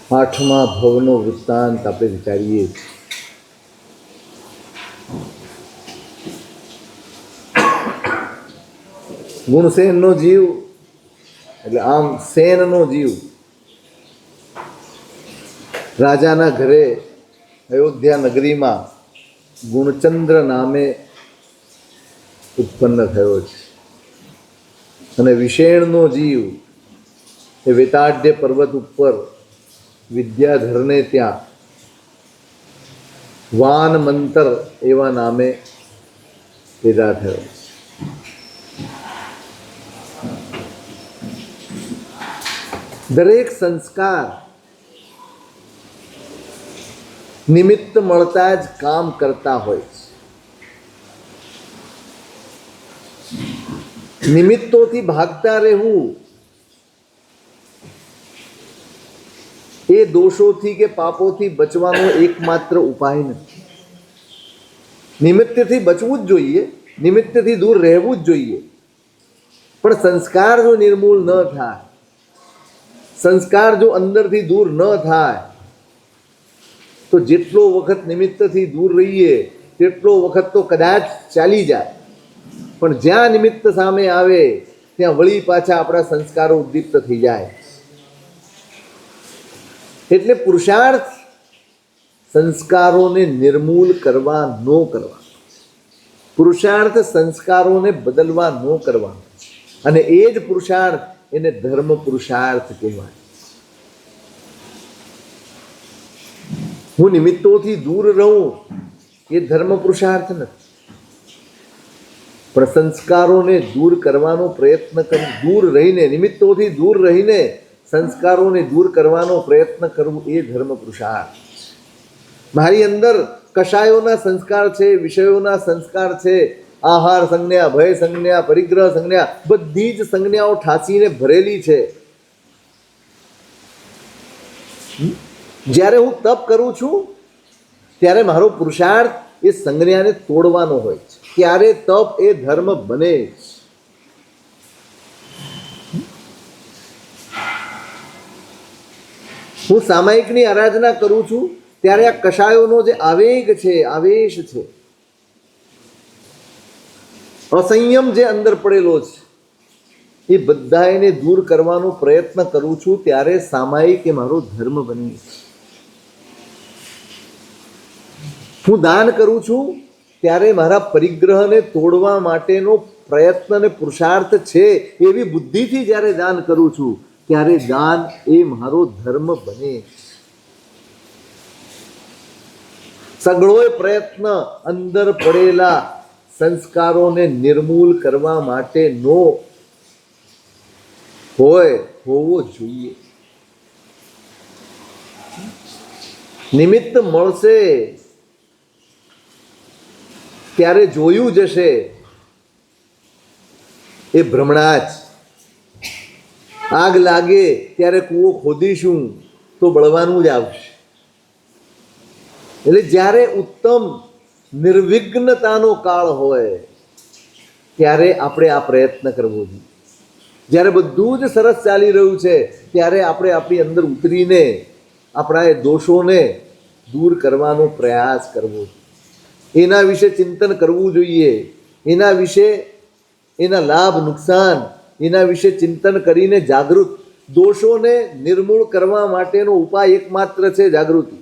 આઠમા ભવનો વૃત્તાંત આપણે વિચારીએ. ગુણસેનનો જીવ એટલે આમ સેનનો જીવ રાજાના ઘરે અયોધ્યા નગરીમાં ગુણચંદ્ર નામે ઉત્પન્ન થયો છે. અને વિષેણનો જીવ એ વેતાઢ્ય પર્વત ઉપર વિદ્યાધરને ત્યાં વાન મંતર એવા નામે પેદા થયો. દરેક સંસ્કાર નિમિત્ત મળતા જ કામ કરતા હોય છે. નિમિત્તોથી ભાગતા રહેવું એ દોષોથી કે પાપોથી બચવાનો એકમાત્ર ઉપાય નથી. નિમિત્તથી બચવું જ જોઈએ, નિમિત્તથી દૂર રહેવું જ જોઈએ. પણ સંસ્કાર જો નિર્મૂળ ન થાય, સંસ્કાર જો અંદરથી દૂર ન થાય, તો જેટલો વખત નિમિત્તથી દૂર રહીએ તેટલો વખત તો કદાચ ચાલી જાય, પણ જ્યાં નિમિત્ત સામે આવે ત્યાં વળી પાછા આપણા સંસ્કારો ઉદ્દીપ્ત થઈ જાય. એટલે પુરુષાર્થ સંસ્કારોને નિર્મૂલ કરવા ન કરવા, પુરુષાર્થ સંસ્કારોને બદલવા ન કરવા, અને એ જ પુરુષાર્થ એને ધર્મ પુરુષાર્થ કહેવાય. હું નિમિત્તોથી દૂર રહું એ ધર્મ પુરુષાર્થ નથી, પણ સંસ્કારોને દૂર કરવાનો પ્રયત્ન કરું, દૂર રહીને, નિમિત્તોથી દૂર રહીને સંસ્કારોને દૂર કરવાનો પ્રયત્ન કરવું એ ધર્મ પુરુષાર્થ. મારી અંદર કશાયોના સંસ્કાર છે, વિષયોના સંસ્કાર છે, આહાર સંજ્ઞા, ભય સંજ્ઞા, પરિગ્રહ સંજ્ઞા, બધી જ સંજ્ઞાઓ ઠાંસીને ભરેલી છે. જ્યારે હું તપ કરું છું ત્યારે મારો પુરુષાર્થ એ સંજ્ઞાને તોડવાનો હોય છે, ત્યારે તપ એ ધર્મ બને છે. હું સામાયિકની આરાધના કરું છું ત્યારે આ કશાયોનો જે આવેગ છે, આવેશ છે, અસંયમ જે અંદર પડેલો છે, એ બધાને દૂર કરવાનો પ્રયત્ન કરું છું ત્યારે સામાયિક એ મારો ધર્મ બની છે. હું દાન કરું છું ત્યારે મારા પરિગ્રહને તોડવા માટેનો પ્રયત્ન અને પુરુષાર્થ છે એવી બુદ્ધિથી જ્યારે દાન કરું છું ત્યારે દાન એ મારો ધર્મ બને. સગળોય પ્રયત્ન અંદર પડેલા સંસ્કારોને નિર્મૂલ કરવા માટેનો હોવો જોઈએ. નિમિત્ત મળશે ત્યારે જોયું જશે એ ભ્રમણા જ. આગ લાગે ત્યારે કૂવો ખોદીશું તો બળવાનું જ આવશે. એટલે જ્યારે ઉત્તમ નિર્વિઘ્નતાનો કાળ હોય ત્યારે આપણે આ પ્રયત્ન કરવો જોઈએ. જ્યારે બધું જ સરસ ચાલી રહ્યું છે ત્યારે આપણે આપણી અંદર ઉતરીને આપણા એ દોષોને દૂર કરવાનો પ્રયાસ કરવો, એના વિશે ચિંતન કરવું જોઈએ. એના વિશે, એના લાભ નુકસાન એના વિશે ચિંતન કરીને જાગૃત, દોષોને નિર્મૂળ કરવા માટેનો ઉપાય એકમાત્ર છે જાગૃતિ.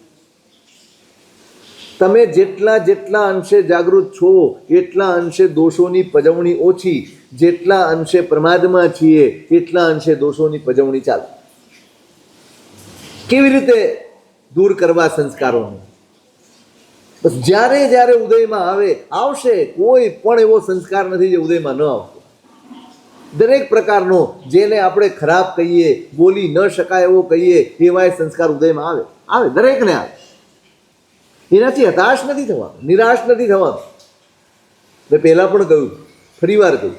તમે જેટલા અંશે જાગૃત છો એટલા અંશે દોષોની પજવણી ઓછી, જેટલા અંશે પ્રમાદમાં છીએ એટલા અંશે દોષોની પજવણી ચાલે. કેવી રીતે દૂર કરવા સંસ્કારોને? બસ જ્યારે જ્યારે ઉદયમાં આવશે, કોઈ પણ એવો સંસ્કાર નથી જે ઉદયમાં ન આવતો. દરેક પ્રકારનો, જેને આપણે ખરાબ કહીએ, બોલી ન શકાય એવો કહીએ, એવા સંસ્કાર ઉદયમાં આવે, દરેકને આવે. એનાથી હતાશ નથી થવાનું, નિરાશ નથી થવાનું. મેં પહેલાં પણ કહ્યું, ફરી વાર કહ્યું,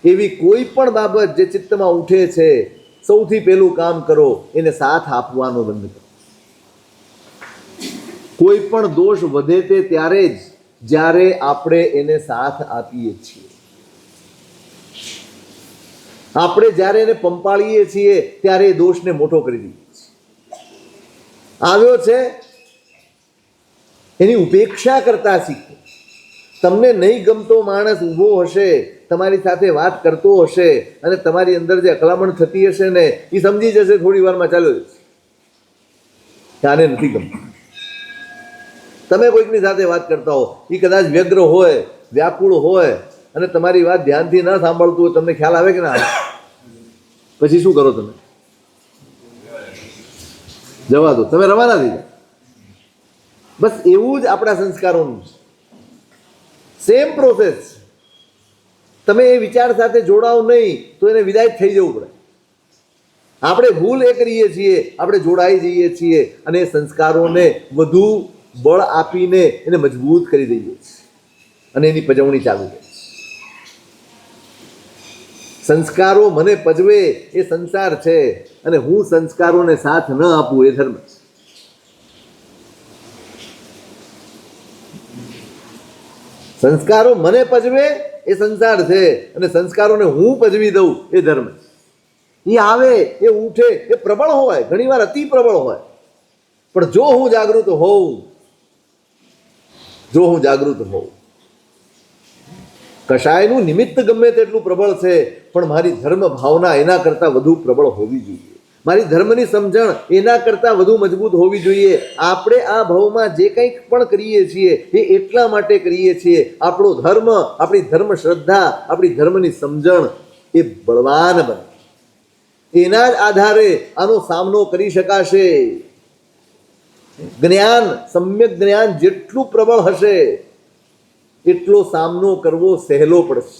એવી કોઈ પણ બાબત જે ચિત્તમાં ઉઠે છે, સૌથી પહેલું કામ કરો એને સાથ આપવાનો બંધ કરો. કોઈ પણ દોષ વધે તે ત્યારે જ જ્યારે આપણે એને સાથ આપીએ છીએ. આપણે જ્યારે એને પંપાળીએ છીએ ત્યારે એ દોષને મોટો કરી દઈએ છીએ. આવ્યો છે એની ઉપેક્ષા કરતા શીખો. તમને નહીં ગમતો માણસ ઊભો હશે, તમારી સાથે વાત કરતો હશે અને તમારી અંદર જે અકળામણ થતી હશે ને એ સમજી જશે થોડી વારમાં, ચાલ્યો જશે, આને નથી ગમતું. તમે કોઈકની સાથે વાત કરતા હો, એ કદાચ વ્યગ્ર હોય, વ્યાકુળ હોય અને તમારી વાત ધ્યાનથી ન સાંભળતું હોય, તમને ખ્યાલ આવે કે ના આવે? પછી શું કરો તમે? જવા દો, તમે રવાના થઈ જાઓ. બસ એવું જ આપણા સંસ્કારોનું સેમ પ્રોસેસ. તમે એ વિચાર સાથે જોડાઓ નહીં તો એને વિદાય થઈ જવું પડે. આપણે ભૂલ એ કરીએ છીએ, આપણે જોડાઈ જઈએ છીએ અને એ સંસ્કારોને વધુ બળ આપીને એને મજબૂત કરી દઈએ છીએ અને એની પજવણી ચાલુ છે. સંસ્કારો મને પજવે એ સંસાર છે અને હું સંસ્કારોને સાથ ન આપું એ ધર્મ. સંસ્કારો મને પજવે એ સંસાર છે અને સંસ્કારોને હું પજવી દઉં એ ધર્મ. એ આવે, એ ઉઠે, એ પ્રબળ હોય, ઘણીવાર અતિ પ્રબળ હોય, પણ જો હું જાગૃત હોઉં, કશાયનું નિમિત્ત ગમે તેટલું પ્રબળ છે પણ મારી ધર્મ ભાવના એના કરતાં વધુ પ્રબળ હોવી જોઈએ. મારી ધર્મની સમજણ એના કરતાં વધુ મજબૂત હોવી જોઈએ. આપણે આ ભાવમાં જે કંઈક પણ કરીએ છીએ એ એટલા માટે કરીએ છીએ આપણો ધર્મ, આપણી ધર્મ શ્રદ્ધા, આપણી ધર્મની સમજણ એ બળવાન બને. એના જ આધારે આનો સામનો કરી શકાશે. જ્ઞાન, સમ્યક જ્ઞાન જેટલું પ્રબળ હશે એટલો સામનો કરવો સહેલો પડશે.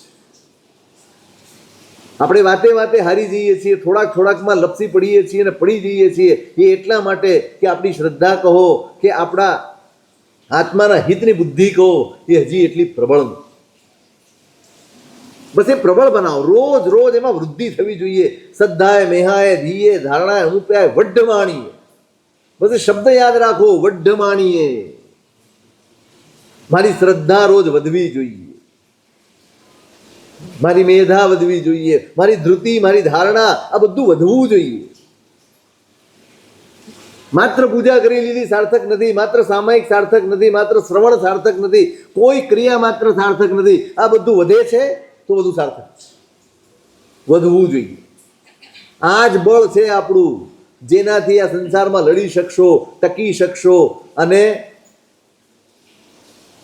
આપણે વાતે વાતે હારી જઈએ છીએ, થોડાકમાં લપસી પડીએ છીએ અને પડી જઈએ છીએ એ એટલા માટે કે આપણી શ્રદ્ધા કહો કે આપણા આત્માના હિતની બુદ્ધિ કહો એ હજી એટલી પ્રબળ નથી. બસ એ પ્રબળ બનાવો. રોજ એમાં વૃદ્ધિ થવી જોઈએ. શ્રદ્ધાએ મેહાએ ધીએ ધારણાએ અનુપ્યાય વઢ્ઢમાણીએ. બસ એ શબ્દ યાદ રાખો, વઢ્ઢમાણીએ. મારી શ્રદ્ધા રોજ વધવી જોઈએ, મારી મેધા વધવી જોઈએ, મારી ધૃતિ, મારી ધારણા આ બધું વધવું જોઈએ. માત્ર પૂજા કરી લીધી સાર્થક નથી, માત્ર સામાયિક સાર્થક નથી, માત્ર શ્રવણ સાર્થક નથી, કોઈ ક્રિયા માત્ર સાર્થક નથી. આ બધું વધે છે તો બધું સાર્થક છે. વધવું જોઈએ. આ જ બળ છે આપણું, જેનાથી આ સંસારમાં લડી શકશો, ટકી શકશો અને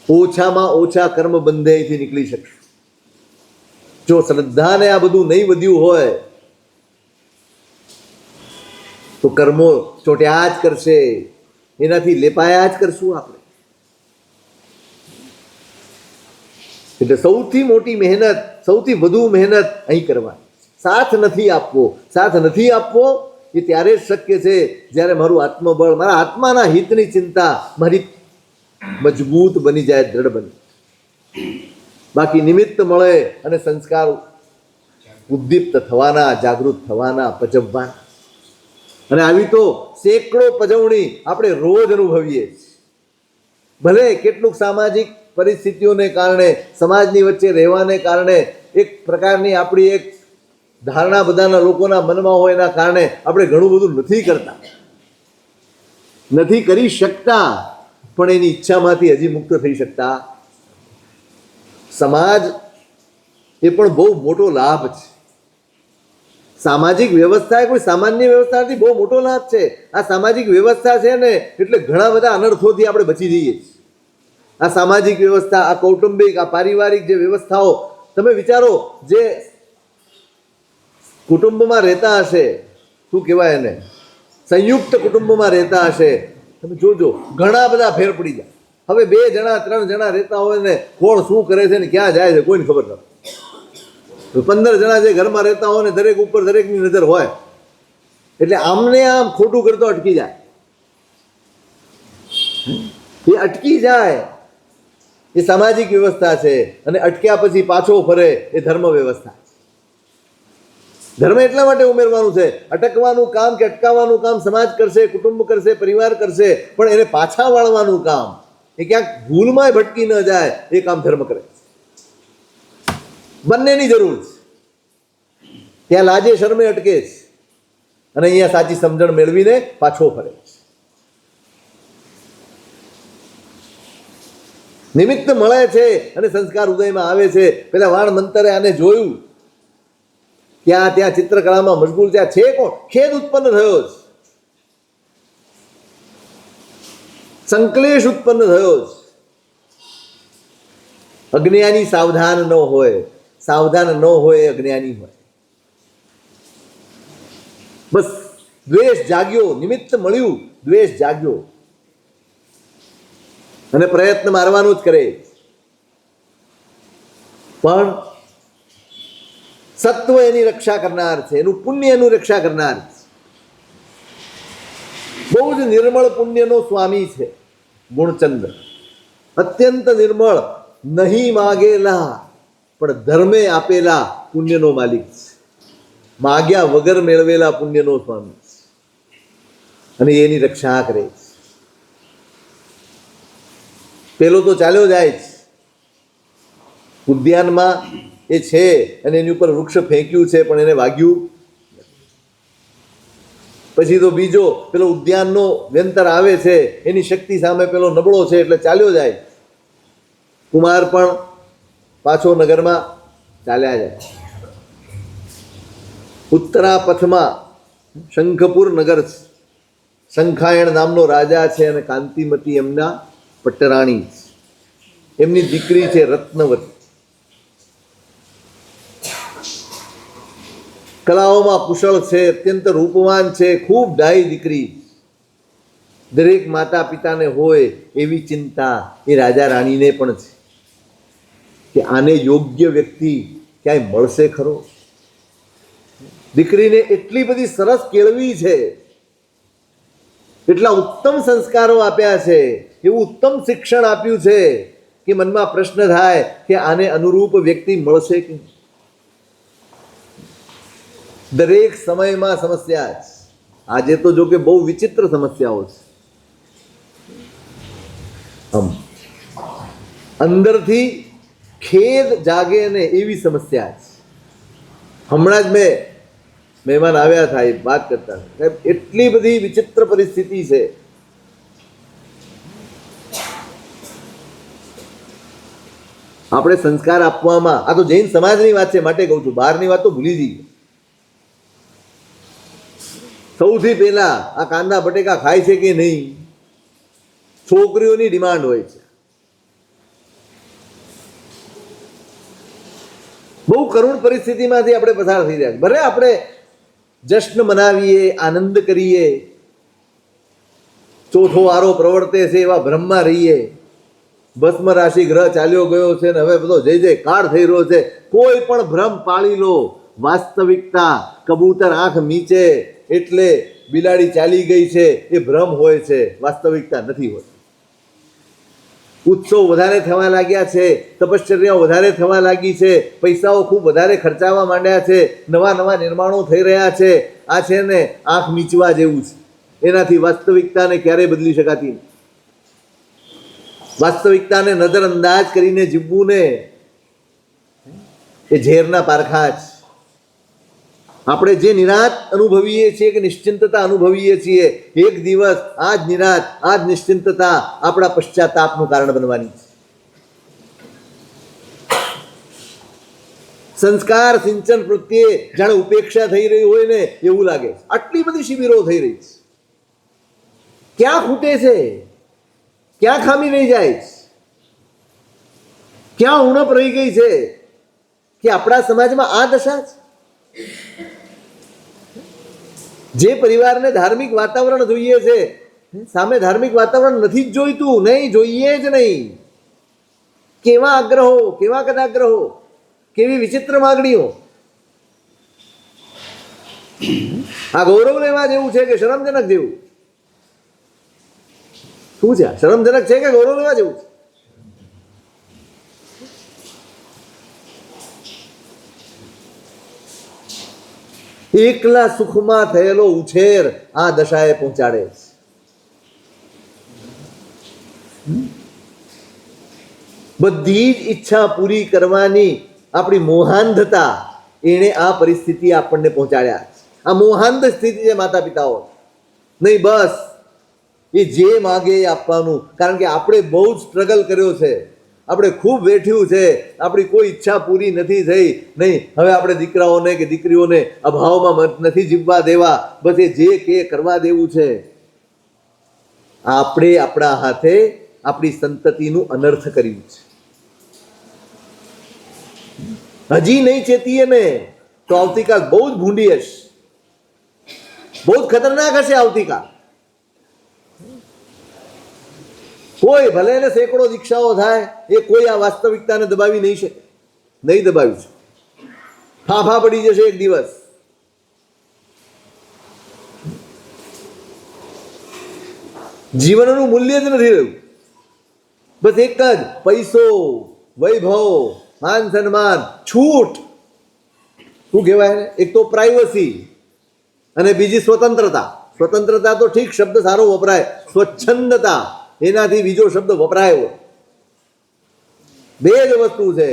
ઓછામાં ઓછા કર્મ બંધેથી નીકળી શકશો. જો શ્રદ્ધાને આ બધું નહીં વધ્યું હોય તો કર્મો ચોટ્યા જ કરશે, એનાથી લેપાયા જ કરશું આપણે. એટલે સૌથી મોટી મહેનત, સૌથી વધુ મહેનત અહીં કરવાની. સાથ નથી આપવો એ ત્યારે જ શક્ય છે જ્યારે મારું આત્મબળ, મારા આત્માના હિતની ચિંતા મારી મજબૂત બની જાય, દ્રઢ બની. બાકી નિમિત્ત મળે અને સંસ્કાર ઉદ્દીપ્ત થવાના, જાગૃત થવાના, પજવવાના. અને આવી તો સેંકડો પજવણી આપણે રોજ અનુભવીએ છીએ. ભલે કેટલુંક સામાજિક પરિસ્થિતિઓને કારણે, સમાજની વચ્ચે રહેવાને કારણે એક પ્રકારની આપણી એક ધારણા બધાના લોકોના મનમાં હોય એના કારણે આપણે ઘણું બધું નથી કરી શકતા, પણ એની ઈચ્છામાંથી હજી મુક્ત થઈ શકતા. સમાજ એ પણ બહુ મોટો લાભ છે. સામાજિક વ્યવસ્થા એ કોઈ સામાન્ય વ્યવસ્થા નથી, બહુ મોટો લાભ છે. આ સામાજિક વ્યવસ્થા છે ને એટલે ઘણા બધા અનર્થોથી આપણે બચી જઈએ છીએ. આ સામાજિક વ્યવસ્થા, આ કૌટુંબિક, આ પારિવારિક જે વ્યવસ્થાઓ, તમે વિચારો, જે કુટુંબમાં રહેતા હશે, શું કહેવાય એને, સંયુક્ત કુટુંબમાં રહેતા હશે, તમે જોજો ઘણા બધા ફેર પડી જાય. હવે 2 જણા 3 જણા રહેતા હોય ને કોણ શું કરે છે ને ક્યાં જાય છે કોઈને ખબર નથી. 15 જણા જે ઘરમાં રહેતા હોય ને દરેક ઉપર દરેકની નજર હોય એટલે આમને આમ ખોટું કરતો અટકી જાય. એ અટકી જાય એ સામાજિક વ્યવસ્થા છે, અને અટક્યા પછી પાછો ફરે એ ધર્મ વ્યવસ્થા. ધર્મ એટલા માટે ઉમેરવાનું છે, અટકવાનું કામ કે અટકાવવાનું કામ સમાજ કરશે, કુટુંબ કરશે, પરિવાર કરશે, પણ એને પાછા વાળવાનું કામ, એ ક્યાંક ભૂલમાં ભટકી ન જાય એ કામ ધર્મ કરે. બંનેની જરૂર છે. ત્યાં લાજે શરમે અટકે છે અને અહીંયા સાચી સમજણ મેળવીને પાછો ફરે છે. નિમિત્ત મળે છે અને સંસ્કાર ઉદયમાં આવે છે. પેલા વાણ મંતરે આને જોયું, ત્યાં ચિત્રકળામાં મશગુલ, ત્યાં છે કોણ? ખેદ ઉત્પન્ન થયો છે, સંકલેશ ઉત્પન્ન થયો છે. અજ્ઞાની સાવધાન ન હોય, સાવધાન ન હોય એ અજ્ઞાની હોય. બસ દ્વેષ જાગ્યો, નિમિત્ત મળ્યું, દ્વેષ જાગ્યો અને પ્રયત્ન મારવાનું જ કરે. પણ સત્વ એની રક્ષા કરનાર છે, એનું પુણ્ય એનું રક્ષા કરનાર છે. બહુ જ નિર્મળ પુણ્યનો સ્વામી છે ગુણચંદ્ર. અત્યંત નિર્મળ, નહીં માગેલા પણ ધર્મે આપેલા પુણ્યનો માલિક છે. માગ્યા વગર મેળવેલા પુણ્યનો સ્વામી છે અને એની રક્ષા કરે છે. પેલો તો ચાલ્યો જાય છે ઉદ્યાનમાં, એ છે અને એની ઉપર વૃક્ષ ફેંક્યું છે પણ એને વાગ્યું. પછી તો બીજો પેલો ઉદ્યાનનો વેંતર આવે છે, એની શક્તિ સામે પેલો નબળો છે એટલે ચાલ્યો જાય. કુમાર પણ પાછો નગરમાં ચાલ્યા જાય. ઉત્તરા પથમાં શંખપુર નગર છે. શંખાયણ નામનો રાજા છે અને કાંતિમતી એમના પટરાણી છે. એમની દીકરી છે રત્નવતી. કલાઓમાં કુશળ છે, અત્યંત રૂપવાન છે, ખૂબ ડાહી દીકરી. દરેક માતા પિતાને હોય એવી ચિંતા એ રાજા રાણીને પણ છે કે આને યોગ્ય વ્યક્તિ ક્યાંય મળશે ખરો. દીકરીને એટલી બધી સરસ કેળવી છે, એટલા ઉત્તમ સંસ્કારો આપ્યા છે, એવું ઉત્તમ શિક્ષણ આપ્યું છે કે મનમાં પ્રશ્ન થાય કે આને અનુરૂપ વ્યક્તિ મળશે કે. દરેક સમયમાં સમસ્યા છે. આજે તો જો કે બહુ વિચિત્ર સમસ્યાઓ છે. અંદરથી ખેદ જાગે ને એવી સમસ્યા છે. હમણાં જ મહેમાન આવ્યા હતા, એ વાત કરતા સાહેબ, એટલી બધી વિચિત્ર પરિસ્થિતિ છે. આપણે સંસ્કાર આપવામાં, આ તો જૈન સમાજની વાત છે માટે કહું છું, બહારની વાત તો ભૂલી જઈએ. સૌથી પહેલા આ કાંદા બટેકા ખાય છે કે નહીં, છોકરીઓની ડિમાન્ડ હોય છે. બહુ કરુણ પરિસ્થિતિમાંથી આપણે પસાર થઈ રહ્યા. ભલે આપણે જશ્ન મનાવીએ, આનંદ કરીએ, ચોથો વારો પ્રવર્તે છે એવા ભ્રમમાં રહીએ, ભસ્મ રાશિ ગ્રહ ચાલ્યો ગયો છે ને હવે બધો જય કાળ થઈ રહ્યો છે, કોઈ પણ ભ્રમ પાળી લો. વાસ્તવિકતા, કબૂતર આંખ મીચે એટલે બિલાડી ચાલી ગઈ છે એ ભ્રમ હોય છે, વાસ્તવિકતા નથી હોતી. ઉત્સવ વધારે થવા લાગ્યા છે, તપશ્ચર્યાઓ વધારે થવા લાગી છે, પૈસાઓ ખૂબ વધારે ખર્ચાવા માંડ્યા છે, નવા નવા નિર્માણો થઈ રહ્યા છે. આ છે ને આંખ મીચવા જેવું છે. એનાથી વાસ્તવિકતાને ક્યારેય બદલી શકાતી નથી. વાસ્તવિકતાને નજરઅંદાજ કરીને જીવવું ને એ ઝેરના પારખા છે. આપણે જે નિરાત અનુભવીએ છીએ કે નિશ્ચિંતતા અનુભવીએ છીએ, એક દિવસ આ જ નિરાત, આ જ નિશ્ચિંતતા આપણા પશ્ચાતાપનું કારણ બનવાની છે. સંસ્કાર સિંચન પ્રત્યે જાણે ઉપેક્ષા થઈ રહી હોય ને એવું લાગે. આટલી બધી શિબિરો થઈ રહી છે, ક્યાં ખૂટે છે, ક્યાં ખામી રહી જાય છે, ક્યાં ઉણપ રહી ગઈ છે કે આપણા સમાજમાં આ દશા છે. જે પરિવારને ધાર્મિક વાતાવરણ જોઈએ છે, સામે ધાર્મિક વાતાવરણ નથી જ જોઈતું, નહીં જોઈએ જ નહીં. કેવા આગ્રહો, કેવા કદાગ્રહો, કેવી વિચિત્ર માગણીઓ. આ ગૌરવ લેવા જેવું છે કે શરમજનક જેવું? શું છે? શરમજનક છે કે ગૌરવ લેવા જેવું છે? એકલા સુખમાં થયેલો ઉછેર આ દશાએ પહોંચાડે છે. બધી જ ઈચ્છા પૂરી કરવાની આપણી મોહાંધતા એણે આ પરિસ્થિતિ આપણને પહોંચાડ્યા છે. આ મોહાંધ સ્થિતિ છે માતા પિતાઓ. નહીં, બસ એ જે માગે એ આપવાનું. કારણ કે આપણે બહુ જ સ્ટ્રગલ કર્યો છે, આપણે ખૂબ વેઠ્યું છે, આપણી કોઈ ઈચ્છા પૂરી નથી થઈ, નહીં હવે આપણે દીકરાઓને કે દીકરીઓને અભાવમાં નથી જીવવા દેવા, બસ એ જે કે કરવા દેવું છે. આપણે આપણા હાથે આપણી સંતતિનું અનર્થ કર્યું છે. હજી નહીં ચેતીએ ને તો આવતીકાલ બહુ જ ભૂંડી હશે, બહુ જ ખતરનાક હશે આવતીકાલ. કોઈ ભલે એને સેંકડો દીક્ષાઓ થાય, એ કોઈ આ વાસ્તવિકતાને દબાવી નહીં શકે, નહીં દબાવી શકે. ફાંફા પડી જશે એક દિવસ. જીવનનું મૂલ્ય જ નથી રહ્યું. બસ એક જ પૈસો, વૈભવ, માન સન્માન, છૂટ. શું કહેવાય ને? એક તો પ્રાઇવસી અને બીજી સ્વતંત્રતા. સ્વતંત્રતા તો ઠીક, શબ્દ સારો વપરાય, સ્વચ્છંદતા એનાથી બીજો શબ્દ વપરાયો. બે જ વસ્તુ છે.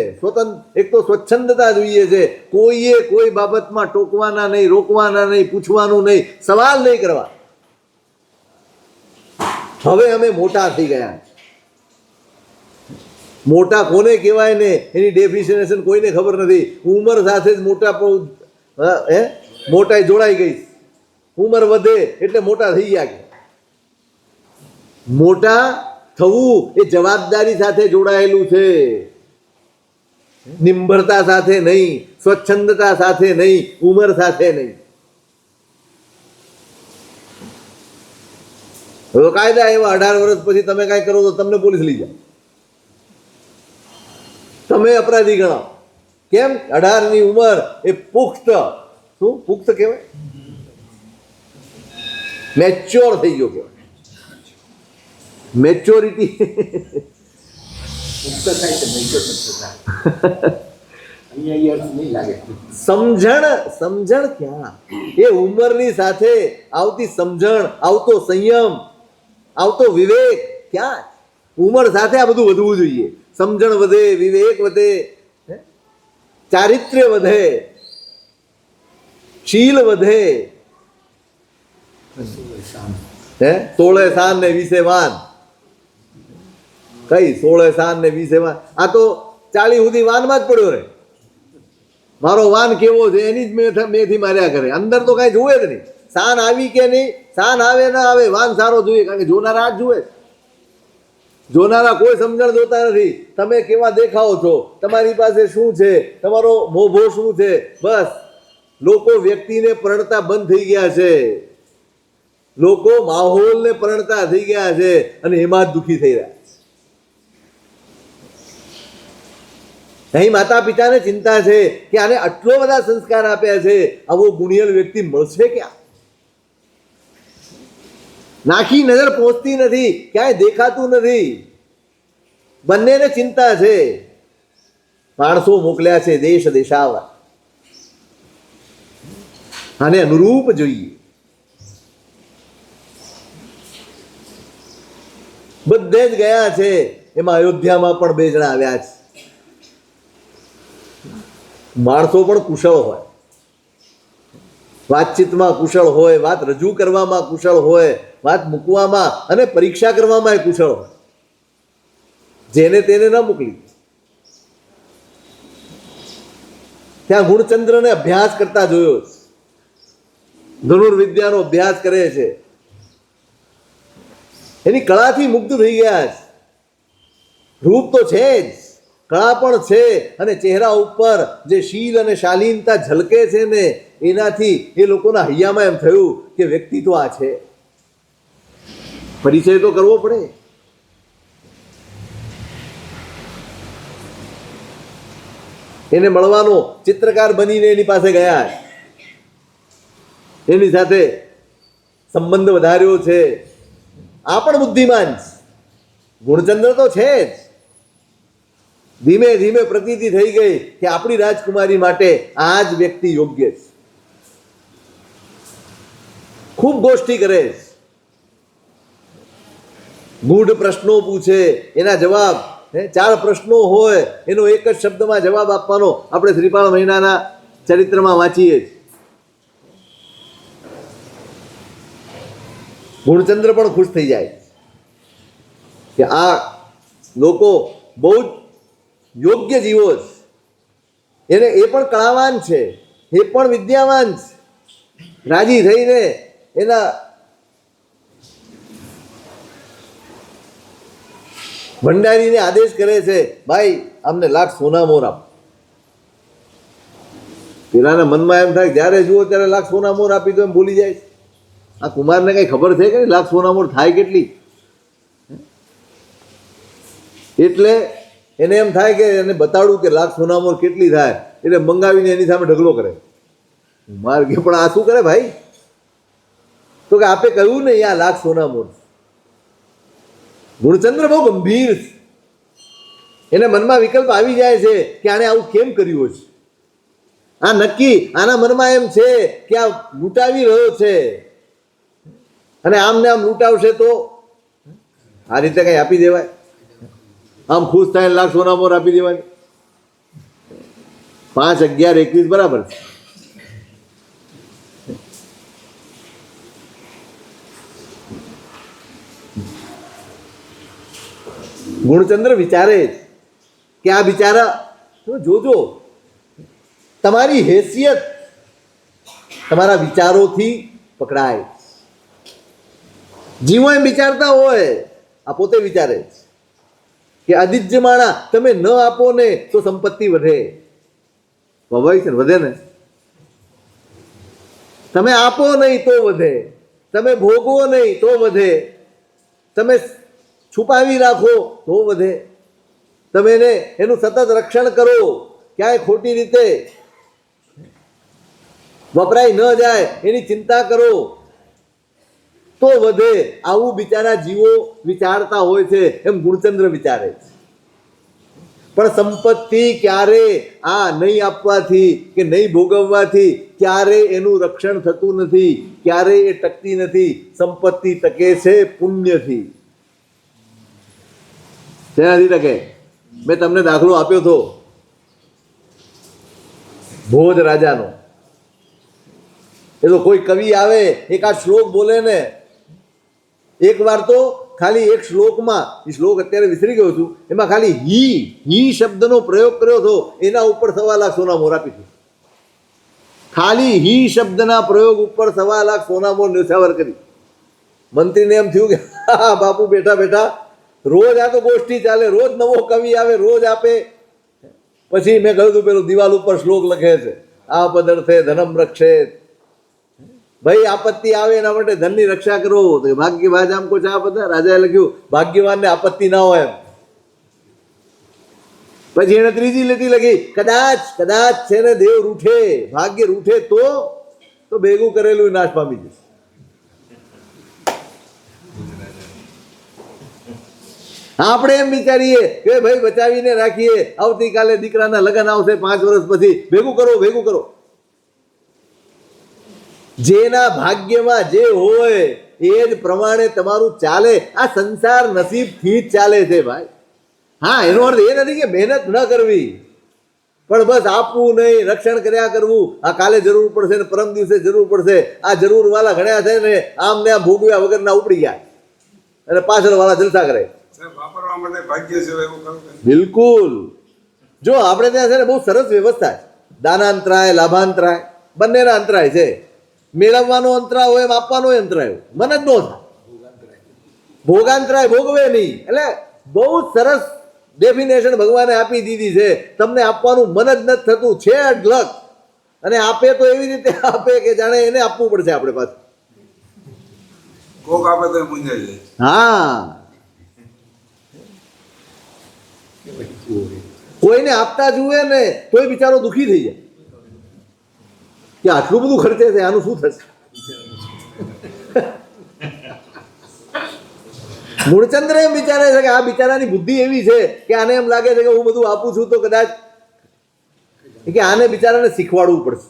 એક તો સ્વચ્છંદતા જોઈએ છે, કોઈએ કોઈ બાબતમાં ટોકવાના નહીં, રોકવાના નહીં, પૂછવાનું નહીં, સવાલ નહીં કરવા. હવે અમે મોટા થઈ ગયા. મોટા કોને કહેવાય ને એની ડેફિનેશન કોઈને ખબર નથી. ઉંમર સાથે જ મોટાઈ જોડાઈ ગઈ. ઉંમર વધે એટલે મોટા થઈ ગયા. મોટા થવું એ જવાબદારી સાથે જોડાયેલું છે, નિંભરતા સાથે નહીં, સ્વચ્છંદતા સાથે નહીં, ઉંમર સાથે નહીં. હવે કાયદા એવા 18 વર્ષ પછી તમે કાંઈ કરો તો તમને પોલીસ લઈ જાય, તમે અપરાધી ગણાવો. કેમ? 18 ની ઉંમર એ પુખ્ત, શું પુખ્ત કહેવાય? મેચ્યોર થઈ ગયો કહેવાય. મેચ્યોરિટી સમજણ ક્યાં? એ ઉંમરની સાથે આવતી સમજણ, આવતો સંયમ, આવતો વિવેક ક્યાં? ઉંમર સાથે આ બધું વધવું જોઈએ. સમજણ વધે, વિવેક વધે, ચારિત્ર્ય વધે, શીલ વધે. 16 સાન ને 20 વાન. કઈ 16 સાન ને 20 વાન? આ તો 40 સુધી વાનમાં જ પડ્યો રહે. મારો વાન કેવો છે એની જ મેથી માર્યા કરે, અંદર તો કઈ જોવે જ નહીં. સાન આવી કે નહીં, સાન આવે ના આવે, વાન સારો જોઈએ, કારણ કે જોનારા જ જુએ. જોનારા કોઈ સમજણ જોતા નથી. તમે કેવા દેખાઓ છો, તમારી પાસે શું છે, તમારો મોભો શું છે. બસ લોકો વ્યક્તિને પરણતા બંધ થઈ ગયા છે, લોકો માહોલને પરણતા થઈ ગયા છે, અને એમાં જ દુઃખી થઈ રહ્યા છે. અહીં માતા પિતાને ચિંતા છે કે આને આટલો બધા સંસ્કાર આપ્યા છે, આવો ગુણિયલ વ્યક્તિ મળશે ક્યાં? નાખી નજર પહોંચતી નથી, ક્યાંય દેખાતું નથી. બંનેને ચિંતા છે. માણસો મોકલ્યા છે દેશ દેશાવર, આને અનુરૂપ જોઈએ. બધે જ ગયા છે. એમાં અયોધ્યામાં પણ 2 જણા આવ્યા છે. માણસો પણ કુશળ હોય, વાતચીતમાં કુશળ હોય, વાત રજૂ કરવામાં કુશળ હોય, વાત મૂકવામાં અને પરીક્ષા કરવામાં કુશળ હોય. જેને તેને ન મોકલી. ત્યાં ગુણચંદ્રને અભ્યાસ કરતા જોયો છે. ધનુર્વિદ્યાનો અભ્યાસ કરે છે. એની કળાથી મુગ્ધ થઈ ગયા છે. રૂપ તો છે જ, કળા પણ છે, અને ચહેરા ઉપર જે શીલ અને શાલીનતા ઝલકે છે ને, એનાથી એ લોકોના હૈયામાં એમ થયું કે વ્યક્તિ તો આ છે. પરિચય તો કરવો પડે. એને મળવાનો ચિત્રકાર બનીને એની પાસે ગયા, એની સાથે સંબંધ વધાર્યો છે. આ પણ બુદ્ધિમાન છે. ગુણચંદ્ર તો છે જ. ધીમે ધીમે પ્રતીતિ થઈ ગઈ કે આપણી રાજકુમારી માટે આ જ વ્યક્તિ યોગ્ય છે. ખૂબ ગોષ્ઠી કરે છે, ગૂઢ પ્રશ્નો પૂછે, એના જવાબ 4 પ્રશ્નો હોય, એનો એક જ શબ્દમાં જવાબ આપવાનો. આપણે શ્રીપાળ મહિનાના ચરિત્રમાં વાંચીએ છીએ. ગુણચંદ્ર પણ ખુશ થઈ જાય કે આ લોકો બહુ જ યોગ્ય જીવો છે, એને એ પણ કળાવાન છે, એ પણ વિદ્યાવાન છે, રાજી થઈને એના ભંડારીને આદેશ કરે છે, ભાઈ આમને લાખ સોના મોર આપ. પેલાના મનમાં એમ થાય જ્યારે જુઓ ત્યારે લાખ સોના મોર આપી તો એમ ભૂલી જાય. આ કુમારને કઈ ખબર છે કે લાખ સોના મોર થાય કેટલી? એટલે એને એમ થાય કે એને બતાડું કે લાખ સોના મોર કેટલી થાય, એટલે મંગાવીને એની સામે ઢગલો કરે. કુમાર કે પણ આ શું કરે ભાઈ? તો કે આપે કહ્યું ને આ લાખ સોના મોર. ગુણચંદ્ર બહુ ગંભીર છે, એને મનમાં વિકલ્પ આવી જાય છે કે આને આવું કેમ કર્યું છે. આ નક્કી આના મનમાં એમ છે કે આ લૂંટાવી રહ્યો છે, અને આમ ને આમ લૂંટાવશે તો આ રીતે કઈ આપી દેવાય? આમ ખુશ થાય લાખ સોના મોર આપી દેવાની? 5, 11, 21 બરાબર છે. ગુણચંદ્ર વિચારે કે આ બિચારા જોજો, તમારી હેસિયત તમારા વિચારોથી પકડાય. જીવો એમ વિચારતા હોય, આ પોતે વિચારે કે આદિત્ય માણા તમે ન આપો ને તો સંપત્તિ વધે. સ્વાભાવિક છે ને, વધે ને. તમે આપો નહીં તો વધે, તમે ભોગવો નહીં તો વધે, તમે છુપાવી રાખો તો વધે, તમે એનું સતત રક્ષણ કરો, ક્યાંય ખોટી રીતે વપરાય ન જાય એની ચિંતા કરો તો વધે. આવું બિચારા જીવો વિચારતા હોય છે, એમ ગુણચંદ્ર વિચારે છે. પણ સંપત્તિ ક્યારે આ નહીં આપવાથી કે નહીં ભોગવવાથી ક્યારે એનું રક્ષણ થતું નથી, ક્યારે એ ટકતી નથી. સંપત્તિ ટકે છે પુણ્યથી. શેનાથી ટકે? મેં તમને દાખલો આપ્યો હતો ભોજ રાજાનો. એ તો કોઈ કવિ આવે એકાદ શ્લોક બોલે ને, એક વાર તો ખાલી એક શ્લોકમાં, એ શ્લોક અત્યારે વિસરી ગયો છું, એમાં ખાલી હી શબ્દનો પ્રયોગ કર્યો હતો, એના ઉપર 1.25 લાખ સોના મોર આપી હતી. ખાલી હી શબ્દના પ્રયોગ ઉપર 1.25 લાખ સોના મોર ન્યોછાવર કરી. મંત્રીને એમ થયું કે હા બાપુ બેઠા બેઠા રોજ આ તો ગોષ્ઠી ચાલે, રોજ નવો કવિ આવે, રોજ આપે. પછી મેં કહ્યું હતું પેલું દિવાલ ઉપર શ્લોક લખે છે, આ પદાર્થે ધનમ રક્ષે. ભાઈ આપત્તિ આવે એના માટે ધનની રક્ષા કરો. ભાગ્યવાજ આમ કોઈ આ બધા રાજાએ લખ્યું ભાગ્યવાનને આપત્તિ ના હોય એમ. પછી એને ત્રીજી લીટી લખી, કદાચ છે ને દેવ રૂઠે, ભાગ્ય રૂઠે તો ભેગું કરેલું નાશ પામી જશે. આપણે એમ વિચારીએ કે ભાઈ બચાવીને રાખીએ, આવતીકાલે દીકરાના લગ્ન આવશે 5 વર્ષ પછી, ભેગું કરો. જેના ભાગ્યમાં જે હોય એ જ પ્રમાણે તમારું ચાલે. આ સંસાર નસીબથી જ ચાલે છે ભાઈ. હા, એનો અર્થ એ નથી કે મહેનત ન કરવી, પણ બસ આપવું નહીં, રક્ષણ કર્યા કરવું. આ કાલે જરૂર પડશે ને પરમ દિવસે જરૂર પડશે. આ જરૂર વાળા ઘણ્યા છે ને આમ ને આમ ભોગવ્યા વગરના ઉપડી ગયા, અને પાછળ વાળા જલસા કરે. બિલકુલ. જો આપણે ત્યાં છે ને બહુ સરસ વ્યવસ્થા છે. દાનાંતરાય, લાભાંતરાય બંનેના અંતરાય છે. મેળવવાનો અંતરાય હોય એમ આપવાનો અંતરાય હોય. મન જ ન થાય. ભોગાંતરાય ભોગવે નહીં. એટલે બહુ સરસ ડેફિનેશન ભગવાને આપી દીધી છે. તમને આપવાનું મન જ નથી થતું, છે અઢળક, અને આપે તો એવી રીતે આપે કે જાણે એને આપવું પડશે આપણે પાછું. કોક આપે તો મૂંઝાઈ જાય. હા, કોઈને આપતા જુએ ને તોય બિચારો દુઃખી થઈ જાય કે આટલું બધું ખર્ચે છે, આનું શું થશે. મૂળચંદ્ર એમ વિચારે છે કે આ બિચારાની બુદ્ધિ એવી છે કે આને એમ લાગે છે કે હું બધું આપું છું તો કદાચ કે આને બિચારાને શીખવાડવું પડશે.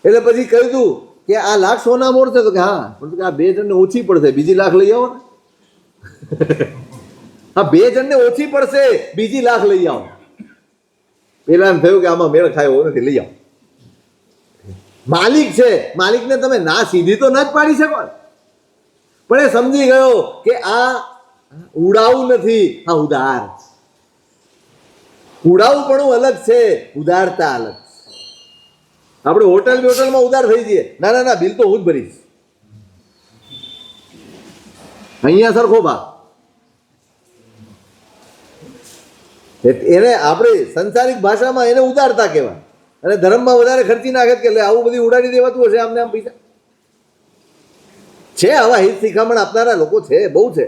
એટલે પછી કહ્યું તું કે આ લાખ સોના મોર છે, તો કે હા, પણ આ 2 જણને ઓછી પડશે, બીજી લાખ લઈ આવો ને. હા, 2 જણને ઓછી પડશે, બીજી લાખ લઈ આવો. પેલા એમ થયું કે આમાં મેળ ખાયો નથી, લઈ આવો. માલિક છે, માલિકને તમે ના સીધી તો ન જ પાડી શકો, પણ એ સમજી ગયો કે આ ઉડાવું નથી, આ ઉદાર. ઉડાઉપણું અલગ છે, ઉદારતા અલગ છે. આપણે હોટલમાં ઉદાર થઈ જઈએ, ના ના ના બિલ તો હું જ ભરીશ, અહીંયા સરખો ભાગ. એને આપણે સંસારિક ભાષામાં એને ઉદારતા કહેવાય, અને ધર્મમાં વધારે ખર્ચી નાખે કે લે આવું બધી ઉડાડી દેવાતું હશે આમને આમ પૈસા છે. આવા હિત શિખામણ આપનારા લોકો છે, બહુ છે.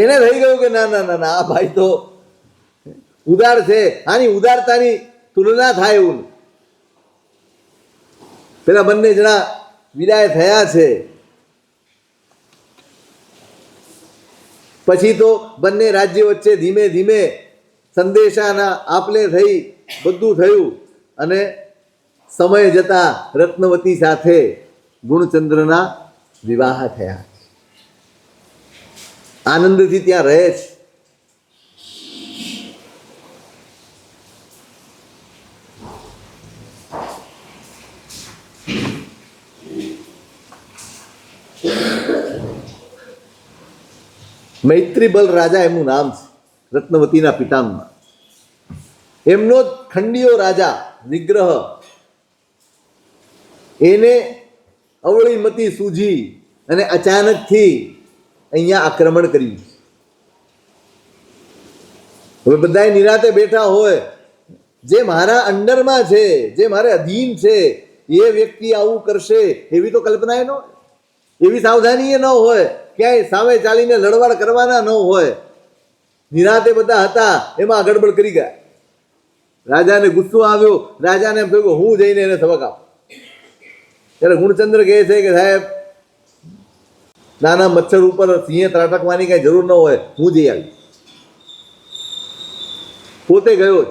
એને થઈ ગયું કે ના ના ના ના આ ભાઈ તો ઉદાર છે, આની ઉદારતાની તુલના થાય એવું. પેલા બંને જણા વિદાય થયા છે, પછી તો બંને રાજ્ય વચ્ચે ધીમે ધીમે સંદેશાના આપલે થઈ, બધું થયું, અને સમય જતા રત્નવતી સાથે ગુણચંદ્રના વિવાહ થયા. આનંદથી ત્યાં રહે છે. મૈત્રીબલ રાજા એમનું નામ છે, રત્નવતીના પિતામાં. એમનો જ ખંડિયો રાજા વિગ્રહ, એને અવળીમતી સૂજી અને અચાનકથી અહીંયા આક્રમણ કર્યું. હવે બધા નિરાતે બેઠા હોય, જે મારા અંડરમાં છે, જે મારે અધીન છે, એ વ્યક્તિ આવું કરશે એવી તો કલ્પના ન હોય, એવી સાવધાની ન હોય, ક્યાંય સામે ચાલીને લડવાડ કરવાના ન હોય. નિરાતે બધા હતા, એમાં ગડબડ કરી ગયા. રાજાને ગુસ્સો આવ્યો. રાજાને એમ થયું કે હું જઈને એને સબક આપું. ત્યારે ગુણચંદ્ર કહે છે કે સાહેબ, નાના મચ્છર ઉપર સિંહે ત્રાટકવાની કઈ જરૂર ન હોય, હું જઈ આવી. પોતે ગયો જ